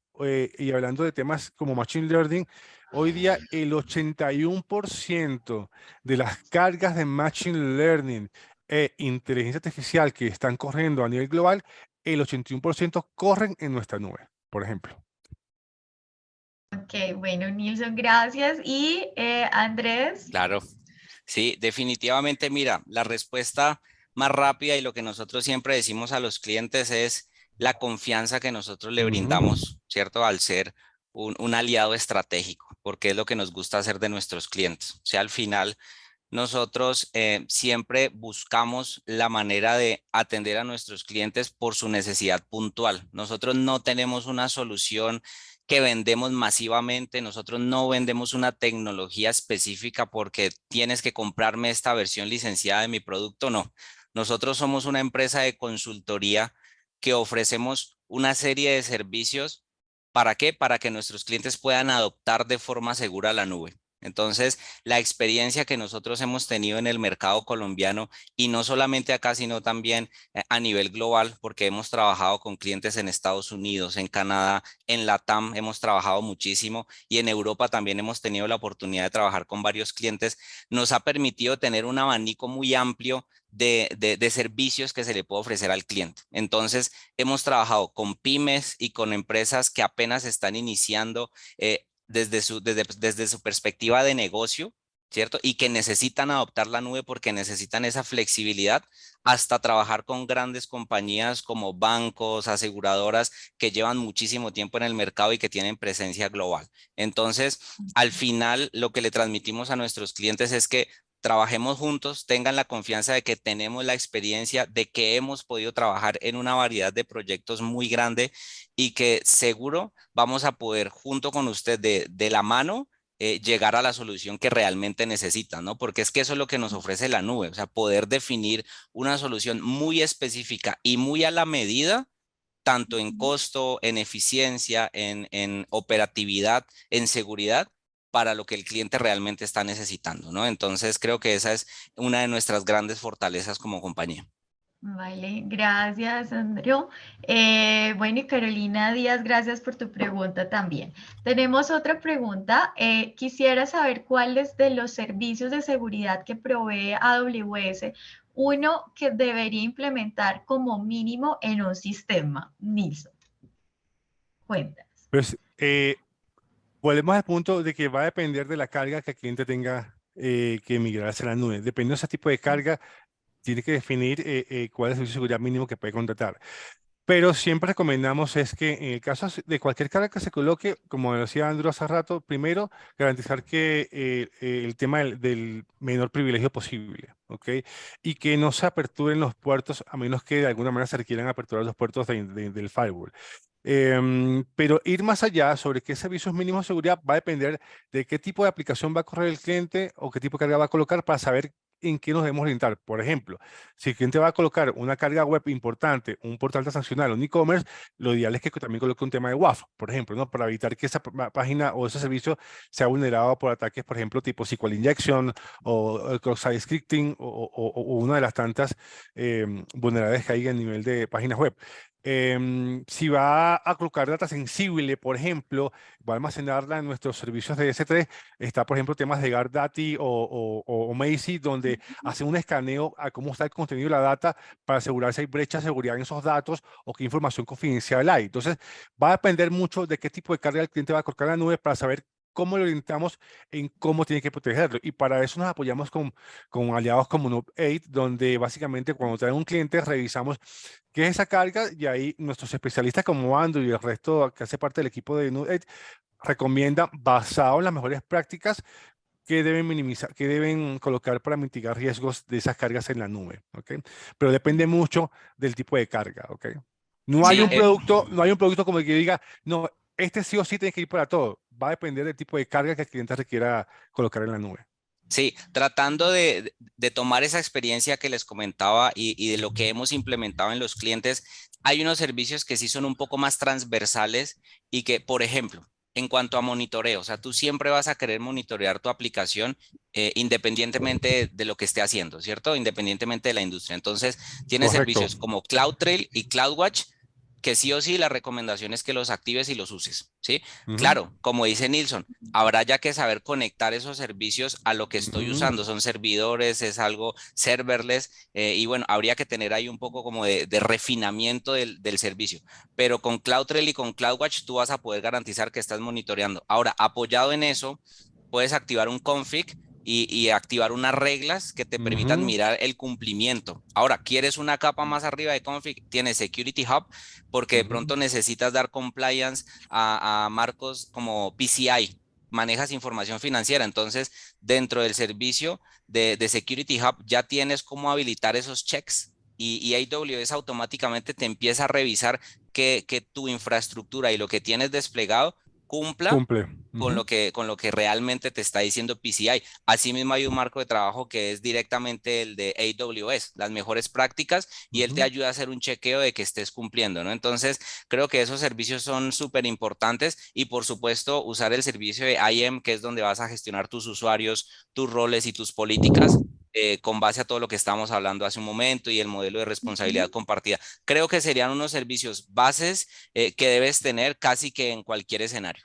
y hablando de temas como Machine Learning, hoy día el 81% de las cargas de Machine Learning e inteligencia artificial que están corriendo a nivel global, el 81% corren en nuestra nube, por ejemplo. Ok, bueno, Nilson, gracias. Y Andrés. Claro, sí, definitivamente, mira, la respuesta más rápida y lo que nosotros siempre decimos a los clientes es la confianza que nosotros le Ujú. brindamos, ¿cierto? Al ser un aliado estratégico, porque es lo que nos gusta hacer de nuestros clientes. O sea, al final nosotros siempre buscamos la manera de atender a nuestros clientes por su necesidad puntual. Nosotros no tenemos una solución que vendemos masivamente, nosotros no vendemos una tecnología específica porque tienes que comprarme esta versión licenciada de mi producto, no. Nosotros somos una empresa de consultoría que ofrecemos una serie de servicios. ¿Para qué? Para que nuestros clientes puedan adoptar de forma segura la nube. Entonces, la experiencia que nosotros hemos tenido en el mercado colombiano y no solamente acá, sino también a nivel global, porque hemos trabajado con clientes en Estados Unidos, en Canadá, en LATAM, hemos trabajado muchísimo y en Europa también hemos tenido la oportunidad de trabajar con varios clientes, nos ha permitido tener un abanico muy amplio de servicios que se le puede ofrecer al cliente. Entonces, hemos trabajado con pymes y con empresas que apenas están iniciando desde su perspectiva de negocio, ¿cierto? Y que necesitan adoptar la nube porque necesitan esa flexibilidad, hasta trabajar con grandes compañías como bancos, aseguradoras que llevan muchísimo tiempo en el mercado y que tienen presencia global. Entonces, al final, lo que le transmitimos a nuestros clientes es que trabajemos juntos, tengan la confianza de que tenemos la experiencia, de que hemos podido trabajar en una variedad de proyectos muy grande y que seguro vamos a poder junto con usted de la mano llegar a la solución que realmente necesitan, ¿no? Porque es que eso es lo que nos ofrece la nube, o sea, poder definir una solución muy específica y muy a la medida, tanto en costo, en eficiencia, en operatividad, en seguridad, para lo que el cliente realmente está necesitando, ¿no? Entonces, creo que esa es una de nuestras grandes fortalezas como compañía. Vale, gracias, Andrew. Bueno, y Carolina Díaz, gracias por tu pregunta también. Tenemos otra pregunta. Quisiera saber cuáles de los servicios de seguridad que provee AWS, uno que debería implementar como mínimo en un sistema. Nilson, cuéntanos. Pues volvemos al punto de que va a depender de la carga que el cliente tenga que migrar hacia la nube. Dependiendo de ese tipo de carga, tiene que definir cuál es el servicio de seguridad mínimo que puede contratar. Pero siempre recomendamos es que en el caso de cualquier carga que se coloque, como decía Andrew hace rato, primero garantizar que el tema del menor privilegio posible, ¿ok? Y que no se aperturen los puertos a menos que de alguna manera se requieran aperturar los puertos del firewall. Pero ir más allá sobre qué servicios mínimos de seguridad va a depender de qué tipo de aplicación va a correr el cliente o qué tipo de carga va a colocar para saber en qué nos debemos orientar. Por ejemplo, si el cliente va a colocar una carga web importante, un portal transaccional, un e-commerce, lo ideal es que también coloque un tema de WAF, por ejemplo, ¿no? Para evitar que esa página o ese servicio sea vulnerado por ataques, por ejemplo, tipo SQL injection o cross-site scripting o una de las tantas vulnerabilidades que hay a nivel de páginas web. Si va a colocar data sensible, por ejemplo, va a almacenarla en nuestros servicios de S3, está, por ejemplo, temas de Guardati o Macy, donde hace un escaneo a cómo está el contenido de la data para asegurar si hay brecha de seguridad en esos datos o qué información confidencial hay. Entonces, va a depender mucho de qué tipo de carga el cliente va a colocar en la nube para saber cómo lo orientamos en cómo tiene que protegerlo. Y para eso nos apoyamos con aliados como Nube8, donde básicamente cuando trae un cliente revisamos qué es esa carga y ahí nuestros especialistas como Andrew y el resto que hace parte del equipo de Nube8 recomiendan, basado en las mejores prácticas, que deben minimizar, que deben colocar para mitigar riesgos de esas cargas en la nube, ¿ok? Pero depende mucho del tipo de carga, ¿ok? No hay Sí, un Vale. producto, no hay un producto como el que diga, no, este sí o sí tiene que ir para todo. Va a depender del tipo de carga que el cliente requiera colocar en la nube. sí, tratando de tomar esa experiencia que les comentaba y de lo que hemos implementado en los clientes, hay unos servicios que sí son un poco más transversales y que, por ejemplo, en cuanto a monitoreo, o sea, tú siempre vas a querer monitorear tu aplicación independientemente de lo que esté haciendo, ¿cierto? Independientemente de la industria. Entonces, tienes Correcto. servicios como CloudTrail y CloudWatch que sí o sí la recomendación es que los actives y los uses, ¿sí? Ujú, Claro, como dice Nilsson, habrá ya que saber conectar esos servicios a lo que estoy ujú, usando. Son servidores, es algo serverless, y bueno, habría que tener ahí un poco como de refinamiento del servicio. Pero con CloudTrail y con CloudWatch tú vas a poder garantizar que estás monitoreando. Ahora, apoyado en eso, puedes activar un config y activar unas reglas que te permitan ujú, mirar el cumplimiento. Ahora, ¿quieres una capa más arriba de config? Tienes Security Hub porque de ujú, pronto necesitas dar compliance a marcos como PCI, manejas información financiera. Entonces, dentro del servicio de Security Hub ya tienes cómo habilitar esos checks y AWS automáticamente te empieza a revisar que tu infraestructura y lo que tienes desplegado cumpla cumple. Ujú, con lo que realmente te está diciendo PCI. Asimismo, hay un marco de trabajo que es directamente el de AWS, las mejores prácticas, y él te ujú. ayuda a hacer un chequeo de que estés cumpliendo, ¿no? Entonces, creo que esos servicios son súper importantes y, por supuesto, usar el servicio de IAM, que es donde vas a gestionar tus usuarios, tus roles y tus políticas. Con base a todo lo que estábamos hablando hace un momento y el modelo de responsabilidad Ujú. compartida. Creo que serían unos servicios bases que debes tener casi que en cualquier escenario.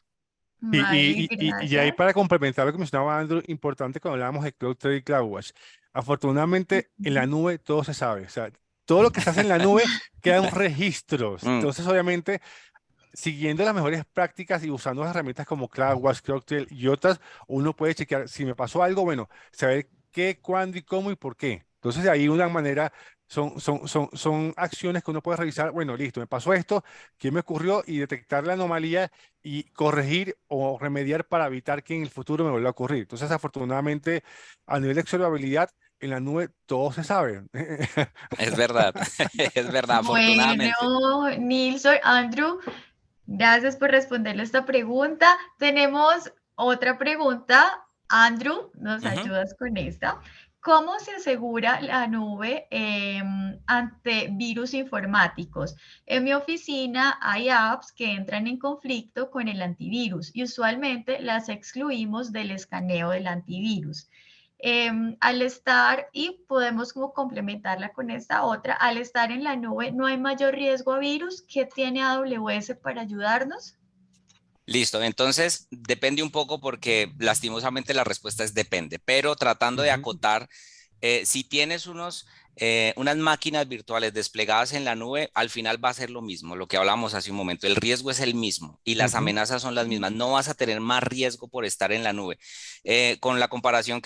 Vale, Y ahí gracias. para complementar lo que mencionaba Andrew, importante cuando hablábamos de CloudTrail y CloudWatch. Afortunadamente, en la Ujú. nube todo se sabe. O sea, todo lo que se hace en la nube quedan registros. Mm, Entonces, obviamente, siguiendo las mejores prácticas y usando las herramientas como CloudWatch, CloudTrail y otras, uno puede chequear si me pasó algo, bueno, saber qué, cuándo y cómo y por qué. Entonces, de ahí una manera, son acciones que uno puede revisar, bueno, listo, me pasó esto, qué me ocurrió y detectar la anomalía y corregir o remediar para evitar que en el futuro me vuelva a ocurrir. Entonces, afortunadamente, a nivel de observabilidad, en la nube todo se sabe. es verdad, es verdad, afortunadamente. Bueno, Nilson, Andrew, gracias por responderle esta pregunta. Tenemos otra pregunta. Andrew, ¿nos Ujú. ayudas con esta? ¿Cómo se asegura la nube ante virus informáticos? En mi oficina hay apps que entran en conflicto con el antivirus y usualmente las excluimos del escaneo del antivirus. Al estar, y podemos como complementarla con esta otra, al estar en la nube no hay mayor riesgo a virus. ¿Qué tiene AWS para ayudarnos? Listo, entonces depende un poco porque lastimosamente la respuesta es depende, pero tratando de Ujú, acotar, si tienes unas máquinas virtuales desplegadas en la nube, al final va a ser lo mismo, lo que hablamos hace un momento. El riesgo es el mismo y las ujú. amenazas son las mismas. No vas a tener más riesgo por estar en la nube. Con la comparación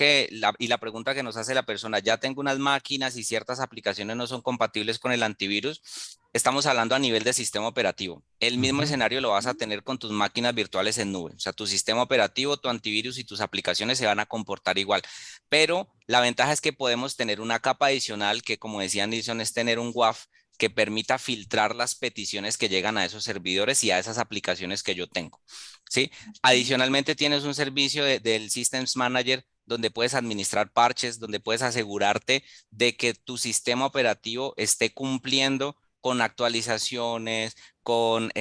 y la pregunta que nos hace la persona, ya tengo unas máquinas y ciertas aplicaciones no son compatibles con el antivirus. estamos hablando a nivel de sistema operativo. El mismo Ujú. escenario lo vas a tener con tus máquinas virtuales en nube. O sea, tu sistema operativo, tu antivirus y tus aplicaciones se van a comportar igual. Pero la ventaja es que podemos tener una capa adicional que, como decía Nilsson, es tener un WAF que permita filtrar las peticiones que llegan a esos servidores y a esas aplicaciones que yo tengo. ¿Sí? Adicionalmente, tienes un servicio del Systems Manager donde puedes administrar parches, donde puedes asegurarte de que tu sistema operativo esté cumpliendo con actualizaciones, con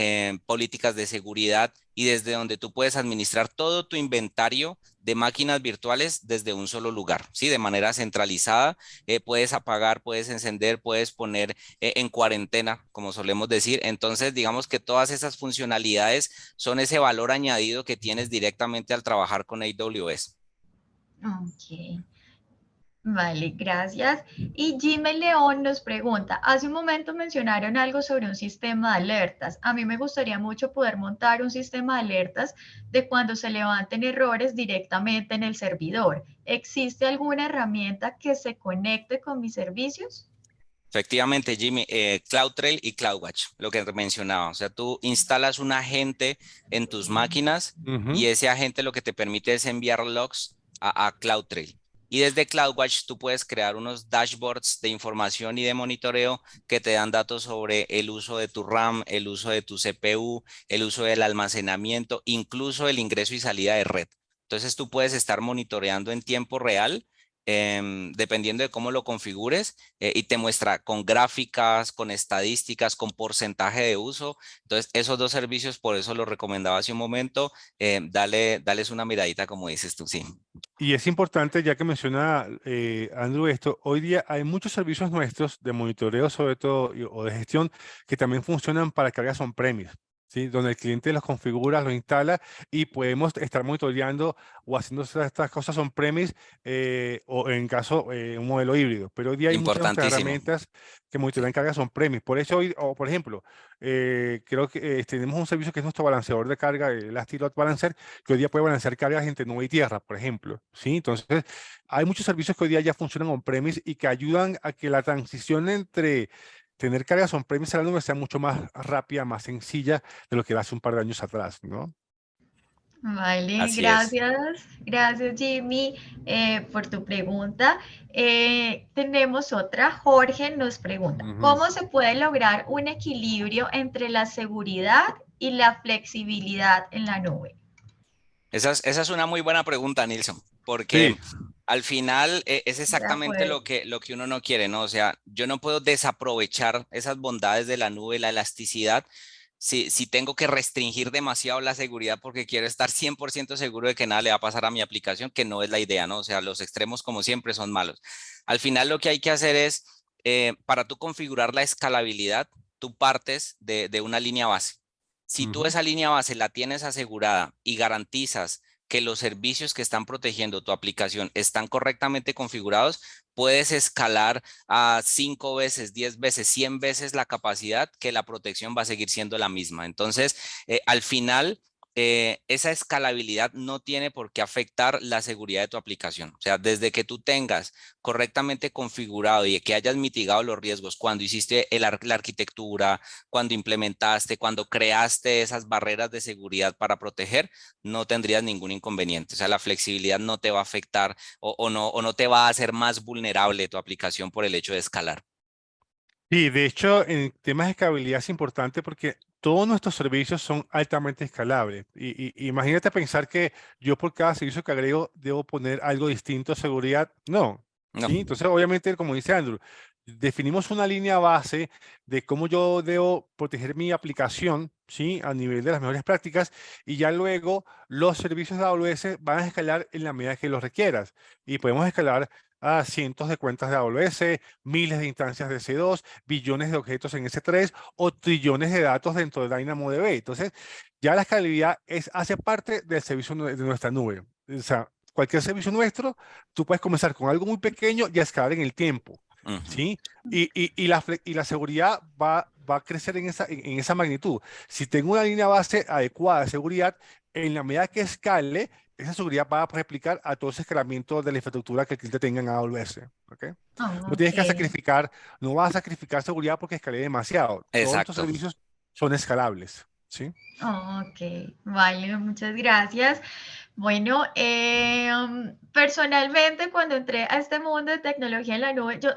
políticas de seguridad y desde donde tú puedes administrar todo tu inventario de máquinas virtuales desde un solo lugar, ¿sí? De manera centralizada, puedes apagar, puedes encender, puedes poner en cuarentena, como solemos decir. Entonces, digamos que todas esas funcionalidades son ese valor añadido que tienes directamente al trabajar con AWS. Ok. Vale, gracias. Y Jimmy León nos pregunta, hace un momento mencionaron algo sobre un sistema de alertas. A mí me gustaría mucho poder montar un sistema de alertas de cuando se levanten errores directamente en el servidor. ¿Existe alguna herramienta que se conecte con mis servicios? Efectivamente, Jimmy, CloudTrail y CloudWatch, lo que mencionaba. O sea, tú instalas un agente en tus máquinas y Ujú. ese agente lo que te permite es enviar logs a CloudTrail. Y desde CloudWatch tú puedes crear unos dashboards de información y de monitoreo que te dan datos sobre el uso de tu RAM, el uso de tu CPU, el uso del almacenamiento, incluso el ingreso y salida de red. Entonces tú puedes estar monitoreando en tiempo real, dependiendo de cómo lo configures, y te muestra con gráficas, con estadísticas, con porcentaje de uso. Entonces, esos dos servicios, por eso los recomendaba hace un momento. Dales una miradita, como dices tú, sí. Y es importante, ya que menciona Andrew esto, hoy día hay muchos servicios nuestros de monitoreo, sobre todo, o de gestión, que también funcionan para cargas on-premise, ¿sí? Donde el cliente los configura, los instala y podemos estar monitoreando o haciendo estas cosas on-premise o en caso un modelo híbrido. Pero hoy día hay muchas otras Importantísimo. herramientas que Sí. monitorean cargas on-premise. Por eso hoy, o por ejemplo, creo que tenemos un servicio que es nuestro balanceador de carga, el Elastic Load Balancer, que hoy día puede balancear cargas entre nube y tierra, por ejemplo, ¿sí? Entonces, hay muchos servicios que hoy día ya funcionan on-premise y que ayudan a que la transición entre tener cargas on-premise a la nube sea mucho más rápida, más sencilla de lo que era hace un par de años atrás, ¿no? Vale, Así es. gracias. Gracias, Jimmy, por tu pregunta. Tenemos otra. Jorge nos pregunta, Ujú. ¿cómo se puede lograr un equilibrio entre la seguridad y la flexibilidad en la nube? Esa es una muy buena pregunta, Nilsson, Sí. porque al final es De exactamente acuerdo. lo que uno no quiere, ¿no? O sea, yo no puedo desaprovechar esas bondades de la nube, la elasticidad, si tengo que restringir demasiado la seguridad porque quiero estar 100% seguro de que nada le va a pasar a mi aplicación, que no es la idea, ¿no? O sea, los extremos como siempre son malos. Al final lo que hay que hacer es, para tú configurar la escalabilidad, tú partes de una línea base. Si tú Ujú. esa línea base la tienes asegurada y garantizas que los servicios que están protegiendo tu aplicación están correctamente configurados, puedes escalar a 5 veces, 10 veces, 100 veces la capacidad, que la protección va a seguir siendo la misma. Entonces, al final, esa escalabilidad no tiene por qué afectar la seguridad de tu aplicación. O sea, desde que tú tengas correctamente configurado y que hayas mitigado los riesgos cuando hiciste la arquitectura, cuando implementaste, cuando creaste esas barreras de seguridad para proteger, no tendrías ningún inconveniente. O sea, la flexibilidad no te va a afectar o no te va a hacer más vulnerable tu aplicación por el hecho de escalar. Sí, de hecho, en temas de escalabilidad es importante porque todos nuestros servicios son altamente escalables. Y imagínate pensar que yo por cada servicio que agrego debo poner algo distinto a seguridad. No, No, ¿sí? Entonces, obviamente, como dice Andrew, definimos una línea base de cómo yo debo proteger mi aplicación, ¿sí? A nivel de las mejores prácticas y ya luego los servicios de AWS van a escalar en la medida que los requieras. Y podemos escalar a cientos de cuentas de AWS, miles de instancias de C2, billones de objetos en S3 o trillones de datos dentro de DynamoDB. Entonces, ya la escalabilidad hace parte del servicio de nuestra nube. O sea, cualquier servicio nuestro, tú puedes comenzar con algo muy pequeño y a escalar en el tiempo, ujú, ¿sí? Y la seguridad va va a crecer en esa magnitud. Si tengo una línea base adecuada de seguridad, en la medida que escale, esa seguridad va a replicar a todo ese escalamiento de la infraestructura que el cliente tenga en AWS. ¿Ok? No Oh, tienes que ok. sacrificar, no vas a sacrificar seguridad porque escalé demasiado. Todos estos Exacto. servicios son escalables. ¿Sí? Oh, ok, vale, muchas gracias. Bueno, personalmente cuando entré a este mundo de tecnología en la nube, yo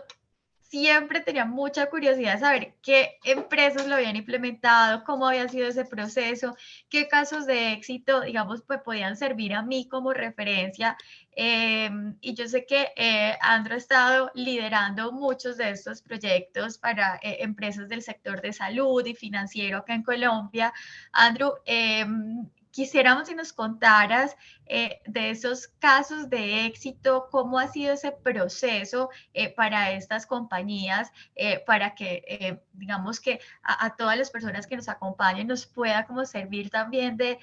siempre tenía mucha curiosidad de saber qué empresas lo habían implementado, cómo había sido ese proceso, qué casos de éxito, digamos, pues podían servir a mí como referencia. Y yo sé que Andrew ha estado liderando muchos de estos proyectos para empresas del sector de salud y financiero acá en Colombia. Andrew, quisiéramos si nos contaras de esos casos de éxito, cómo ha sido ese proceso para estas compañías, para que, digamos que a todas las personas que nos acompañen nos pueda como servir también de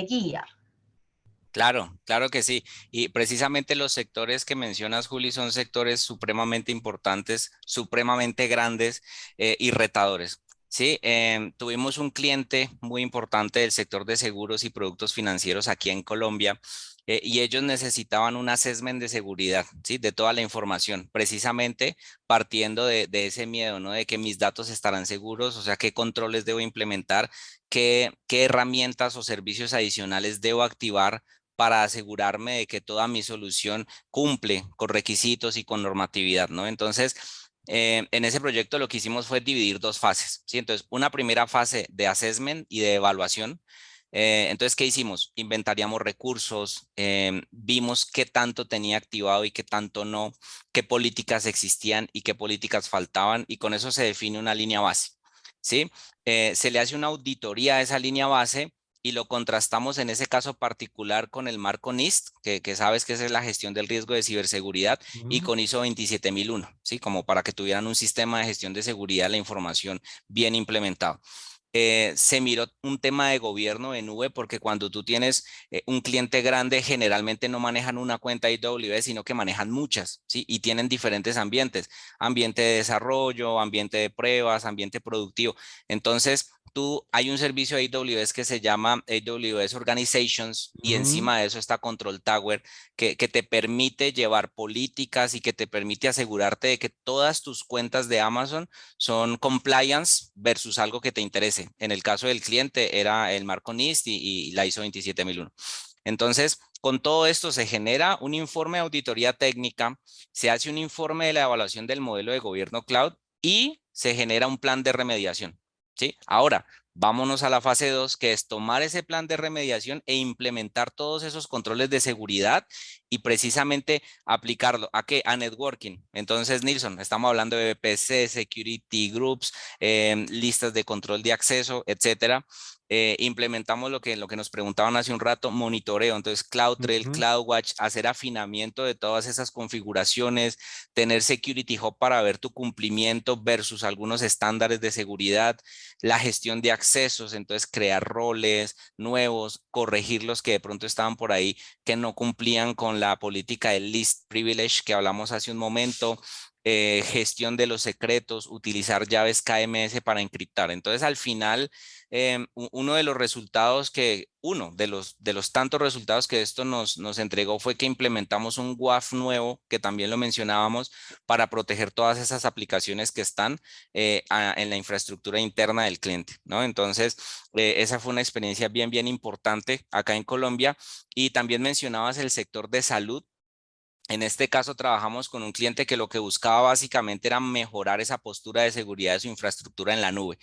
guía. Claro, claro que sí. Y precisamente los sectores que mencionas, Juli, son sectores supremamente importantes, supremamente grandes y retadores. Sí, tuvimos un cliente muy importante del sector de seguros y productos financieros aquí en Colombia, y ellos necesitaban un assessment de seguridad, ¿sí? De toda la información, precisamente partiendo de ese miedo, ¿no? De que mis datos estarán seguros, o sea, qué controles debo implementar, qué herramientas o servicios adicionales debo activar para asegurarme de que toda mi solución cumple con requisitos y con normatividad, ¿no? Entonces, en ese proyecto lo que hicimos fue dividir dos fases, ¿sí? Entonces, una primera fase de assessment y de evaluación. Entonces, ¿qué hicimos? Inventariamos recursos, vimos qué tanto tenía activado y qué tanto no, qué políticas existían y qué políticas faltaban, y con eso se define una línea base, ¿sí? Se le hace una auditoría a esa línea base y lo contrastamos en ese caso particular con el marco NIST, que sabes que esa es la gestión del riesgo de ciberseguridad, y Ujú. con ISO 27001, ¿sí? Como para que tuvieran un sistema de gestión de seguridad de la información bien implementado. Se miró un tema de gobierno de nube, porque cuando tú tienes un cliente grande, generalmente no manejan una cuenta AWS, sino que manejan muchas, ¿sí? Y tienen diferentes ambientes, ambiente de desarrollo, ambiente de pruebas, ambiente productivo. Entonces, hay un servicio de AWS que se llama AWS Organizations, y Ujú. encima de eso está Control Tower, que te permite llevar políticas y que te permite asegurarte de que todas tus cuentas de Amazon son compliance versus algo que te interese. En el caso del cliente era el marco NIST y la ISO 27001. Entonces, con todo esto se genera un informe de auditoría técnica, se hace un informe de la evaluación del modelo de gobierno cloud y se genera un plan de remediación, ¿sí? Ahora, vámonos a la fase 2, que es tomar ese plan de remediación e implementar todos esos controles de seguridad y precisamente aplicarlo. ¿A qué? A networking. Entonces, Nilson, estamos hablando de VPC, security groups, listas de control de acceso, etcétera. Implementamos lo que nos preguntaban hace un rato, monitoreo. Entonces, CloudTrail, Ujú. CloudWatch, hacer afinamiento de todas esas configuraciones, tener Security Hub para ver tu cumplimiento versus algunos estándares de seguridad, la gestión de accesos, entonces crear roles nuevos, corregir los que de pronto estaban por ahí que no cumplían con la política del least privilege que hablamos hace un momento, gestión de los secretos, utilizar llaves KMS para encriptar. Entonces, al final, uno de los resultados uno de los tantos resultados que esto nos entregó fue que implementamos un WAF nuevo, que también lo mencionábamos, para proteger todas esas aplicaciones que están en la infraestructura interna del cliente, ¿no? Entonces, esa fue una experiencia bien, bien importante acá en Colombia. Y también mencionabas el sector de salud. En este caso trabajamos con un cliente que lo que buscaba básicamente era mejorar esa postura de seguridad de su infraestructura en la nube.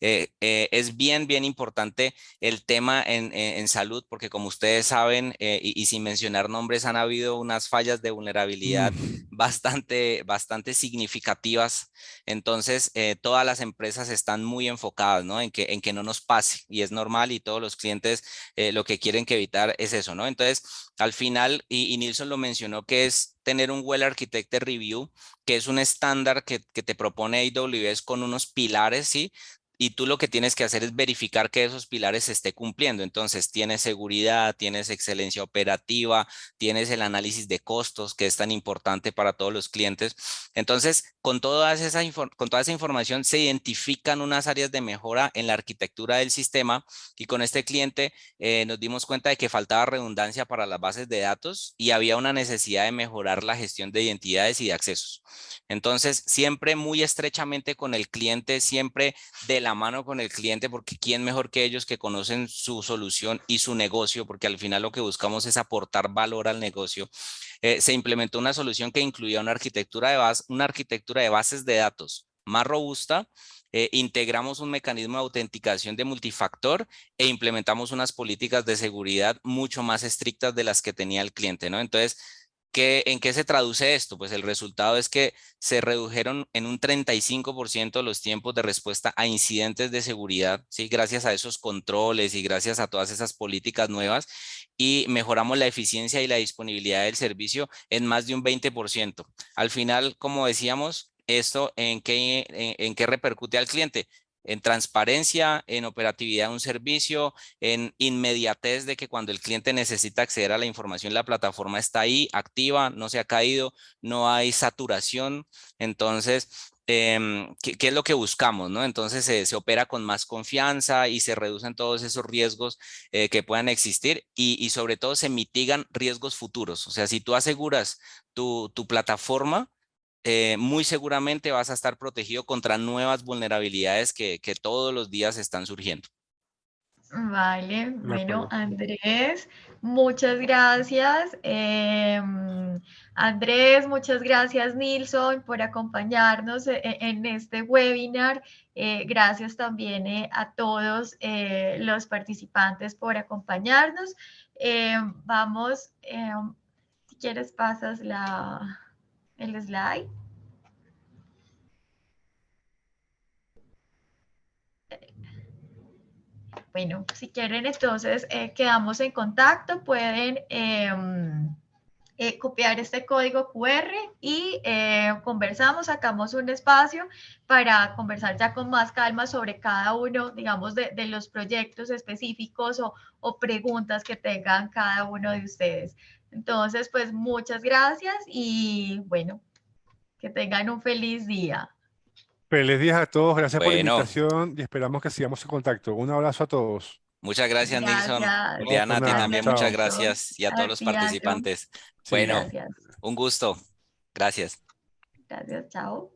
Es bien, bien importante el tema en salud, porque como ustedes saben, y sin mencionar nombres, han habido unas fallas de vulnerabilidad Mm. bastante, bastante significativas. Entonces, todas las empresas están muy enfocadas, ¿no? En que no nos pase, y es normal, y todos los clientes lo que quieren que evitar es eso, ¿no? Entonces, al final, y Nilson lo mencionó, que es tener un Well Architected Review, que es un estándar que te propone AWS con unos pilares, ¿sí? y tú lo que tienes que hacer es verificar que esos pilares se esté cumpliendo. Entonces, tienes seguridad, tienes excelencia operativa, tienes el análisis de costos, que es tan importante para todos los clientes. Entonces, con toda esa información se identifican unas áreas de mejora en la arquitectura del sistema, y con este cliente nos dimos cuenta de que faltaba redundancia para las bases de datos y había una necesidad de mejorar la gestión de identidades y de accesos. Entonces, siempre muy estrechamente con el cliente, siempre de la mano con el cliente, porque quién mejor que ellos que conocen su solución y su negocio, porque al final lo que buscamos es aportar valor al negocio. Se implementó una solución que incluía una arquitectura de bases de datos más robusta. Integramos un mecanismo de autenticación de multifactor e implementamos unas políticas de seguridad mucho más estrictas de las que tenía el cliente, ¿no? Entonces, ¿en qué se traduce esto? Pues el resultado es que se redujeron en un 35% los tiempos de respuesta a incidentes de seguridad, ¿sí? Gracias a esos controles y gracias a todas esas políticas nuevas, y mejoramos la eficiencia y la disponibilidad del servicio en más de un 20%. Al final, como decíamos, ¿esto en qué repercute al cliente? En transparencia, en operatividad de un servicio, en inmediatez de que cuando el cliente necesita acceder a la información, la plataforma está ahí, activa, no se ha caído, no hay saturación. Entonces, ¿qué es lo que buscamos, no? Entonces se opera con más confianza y se reducen todos esos riesgos que puedan existir, y sobre todo se mitigan riesgos futuros. O sea, si tú aseguras tu plataforma, muy seguramente vas a estar protegido contra nuevas vulnerabilidades que todos los días están surgiendo. Vale, De bueno, acuerdo. Andrés, muchas gracias. Andrés, muchas gracias, Nilson, por acompañarnos en este webinar. Gracias también a todos los participantes por acompañarnos. Vamos, si quieres, pasas el slide. Bueno, si quieren, entonces quedamos en contacto, pueden copiar este código QR y conversamos, sacamos un espacio para conversar ya con más calma sobre cada uno, digamos, de los proyectos específicos o preguntas que tengan cada uno de ustedes. Entonces, pues muchas gracias y bueno, que tengan un feliz día. Feliz días a todos, gracias por la Bueno, invitación y esperamos que sigamos en contacto. Un abrazo a todos. muchas gracias, Nilson. Gracias, No, Juliana, por a ti nada. gracias, también muchas Chao. Nilsson. gracias, y a todos A los ti, Andrew. participantes. Sí. Bueno, Gracias, un gusto. Gracias. gracias, chao.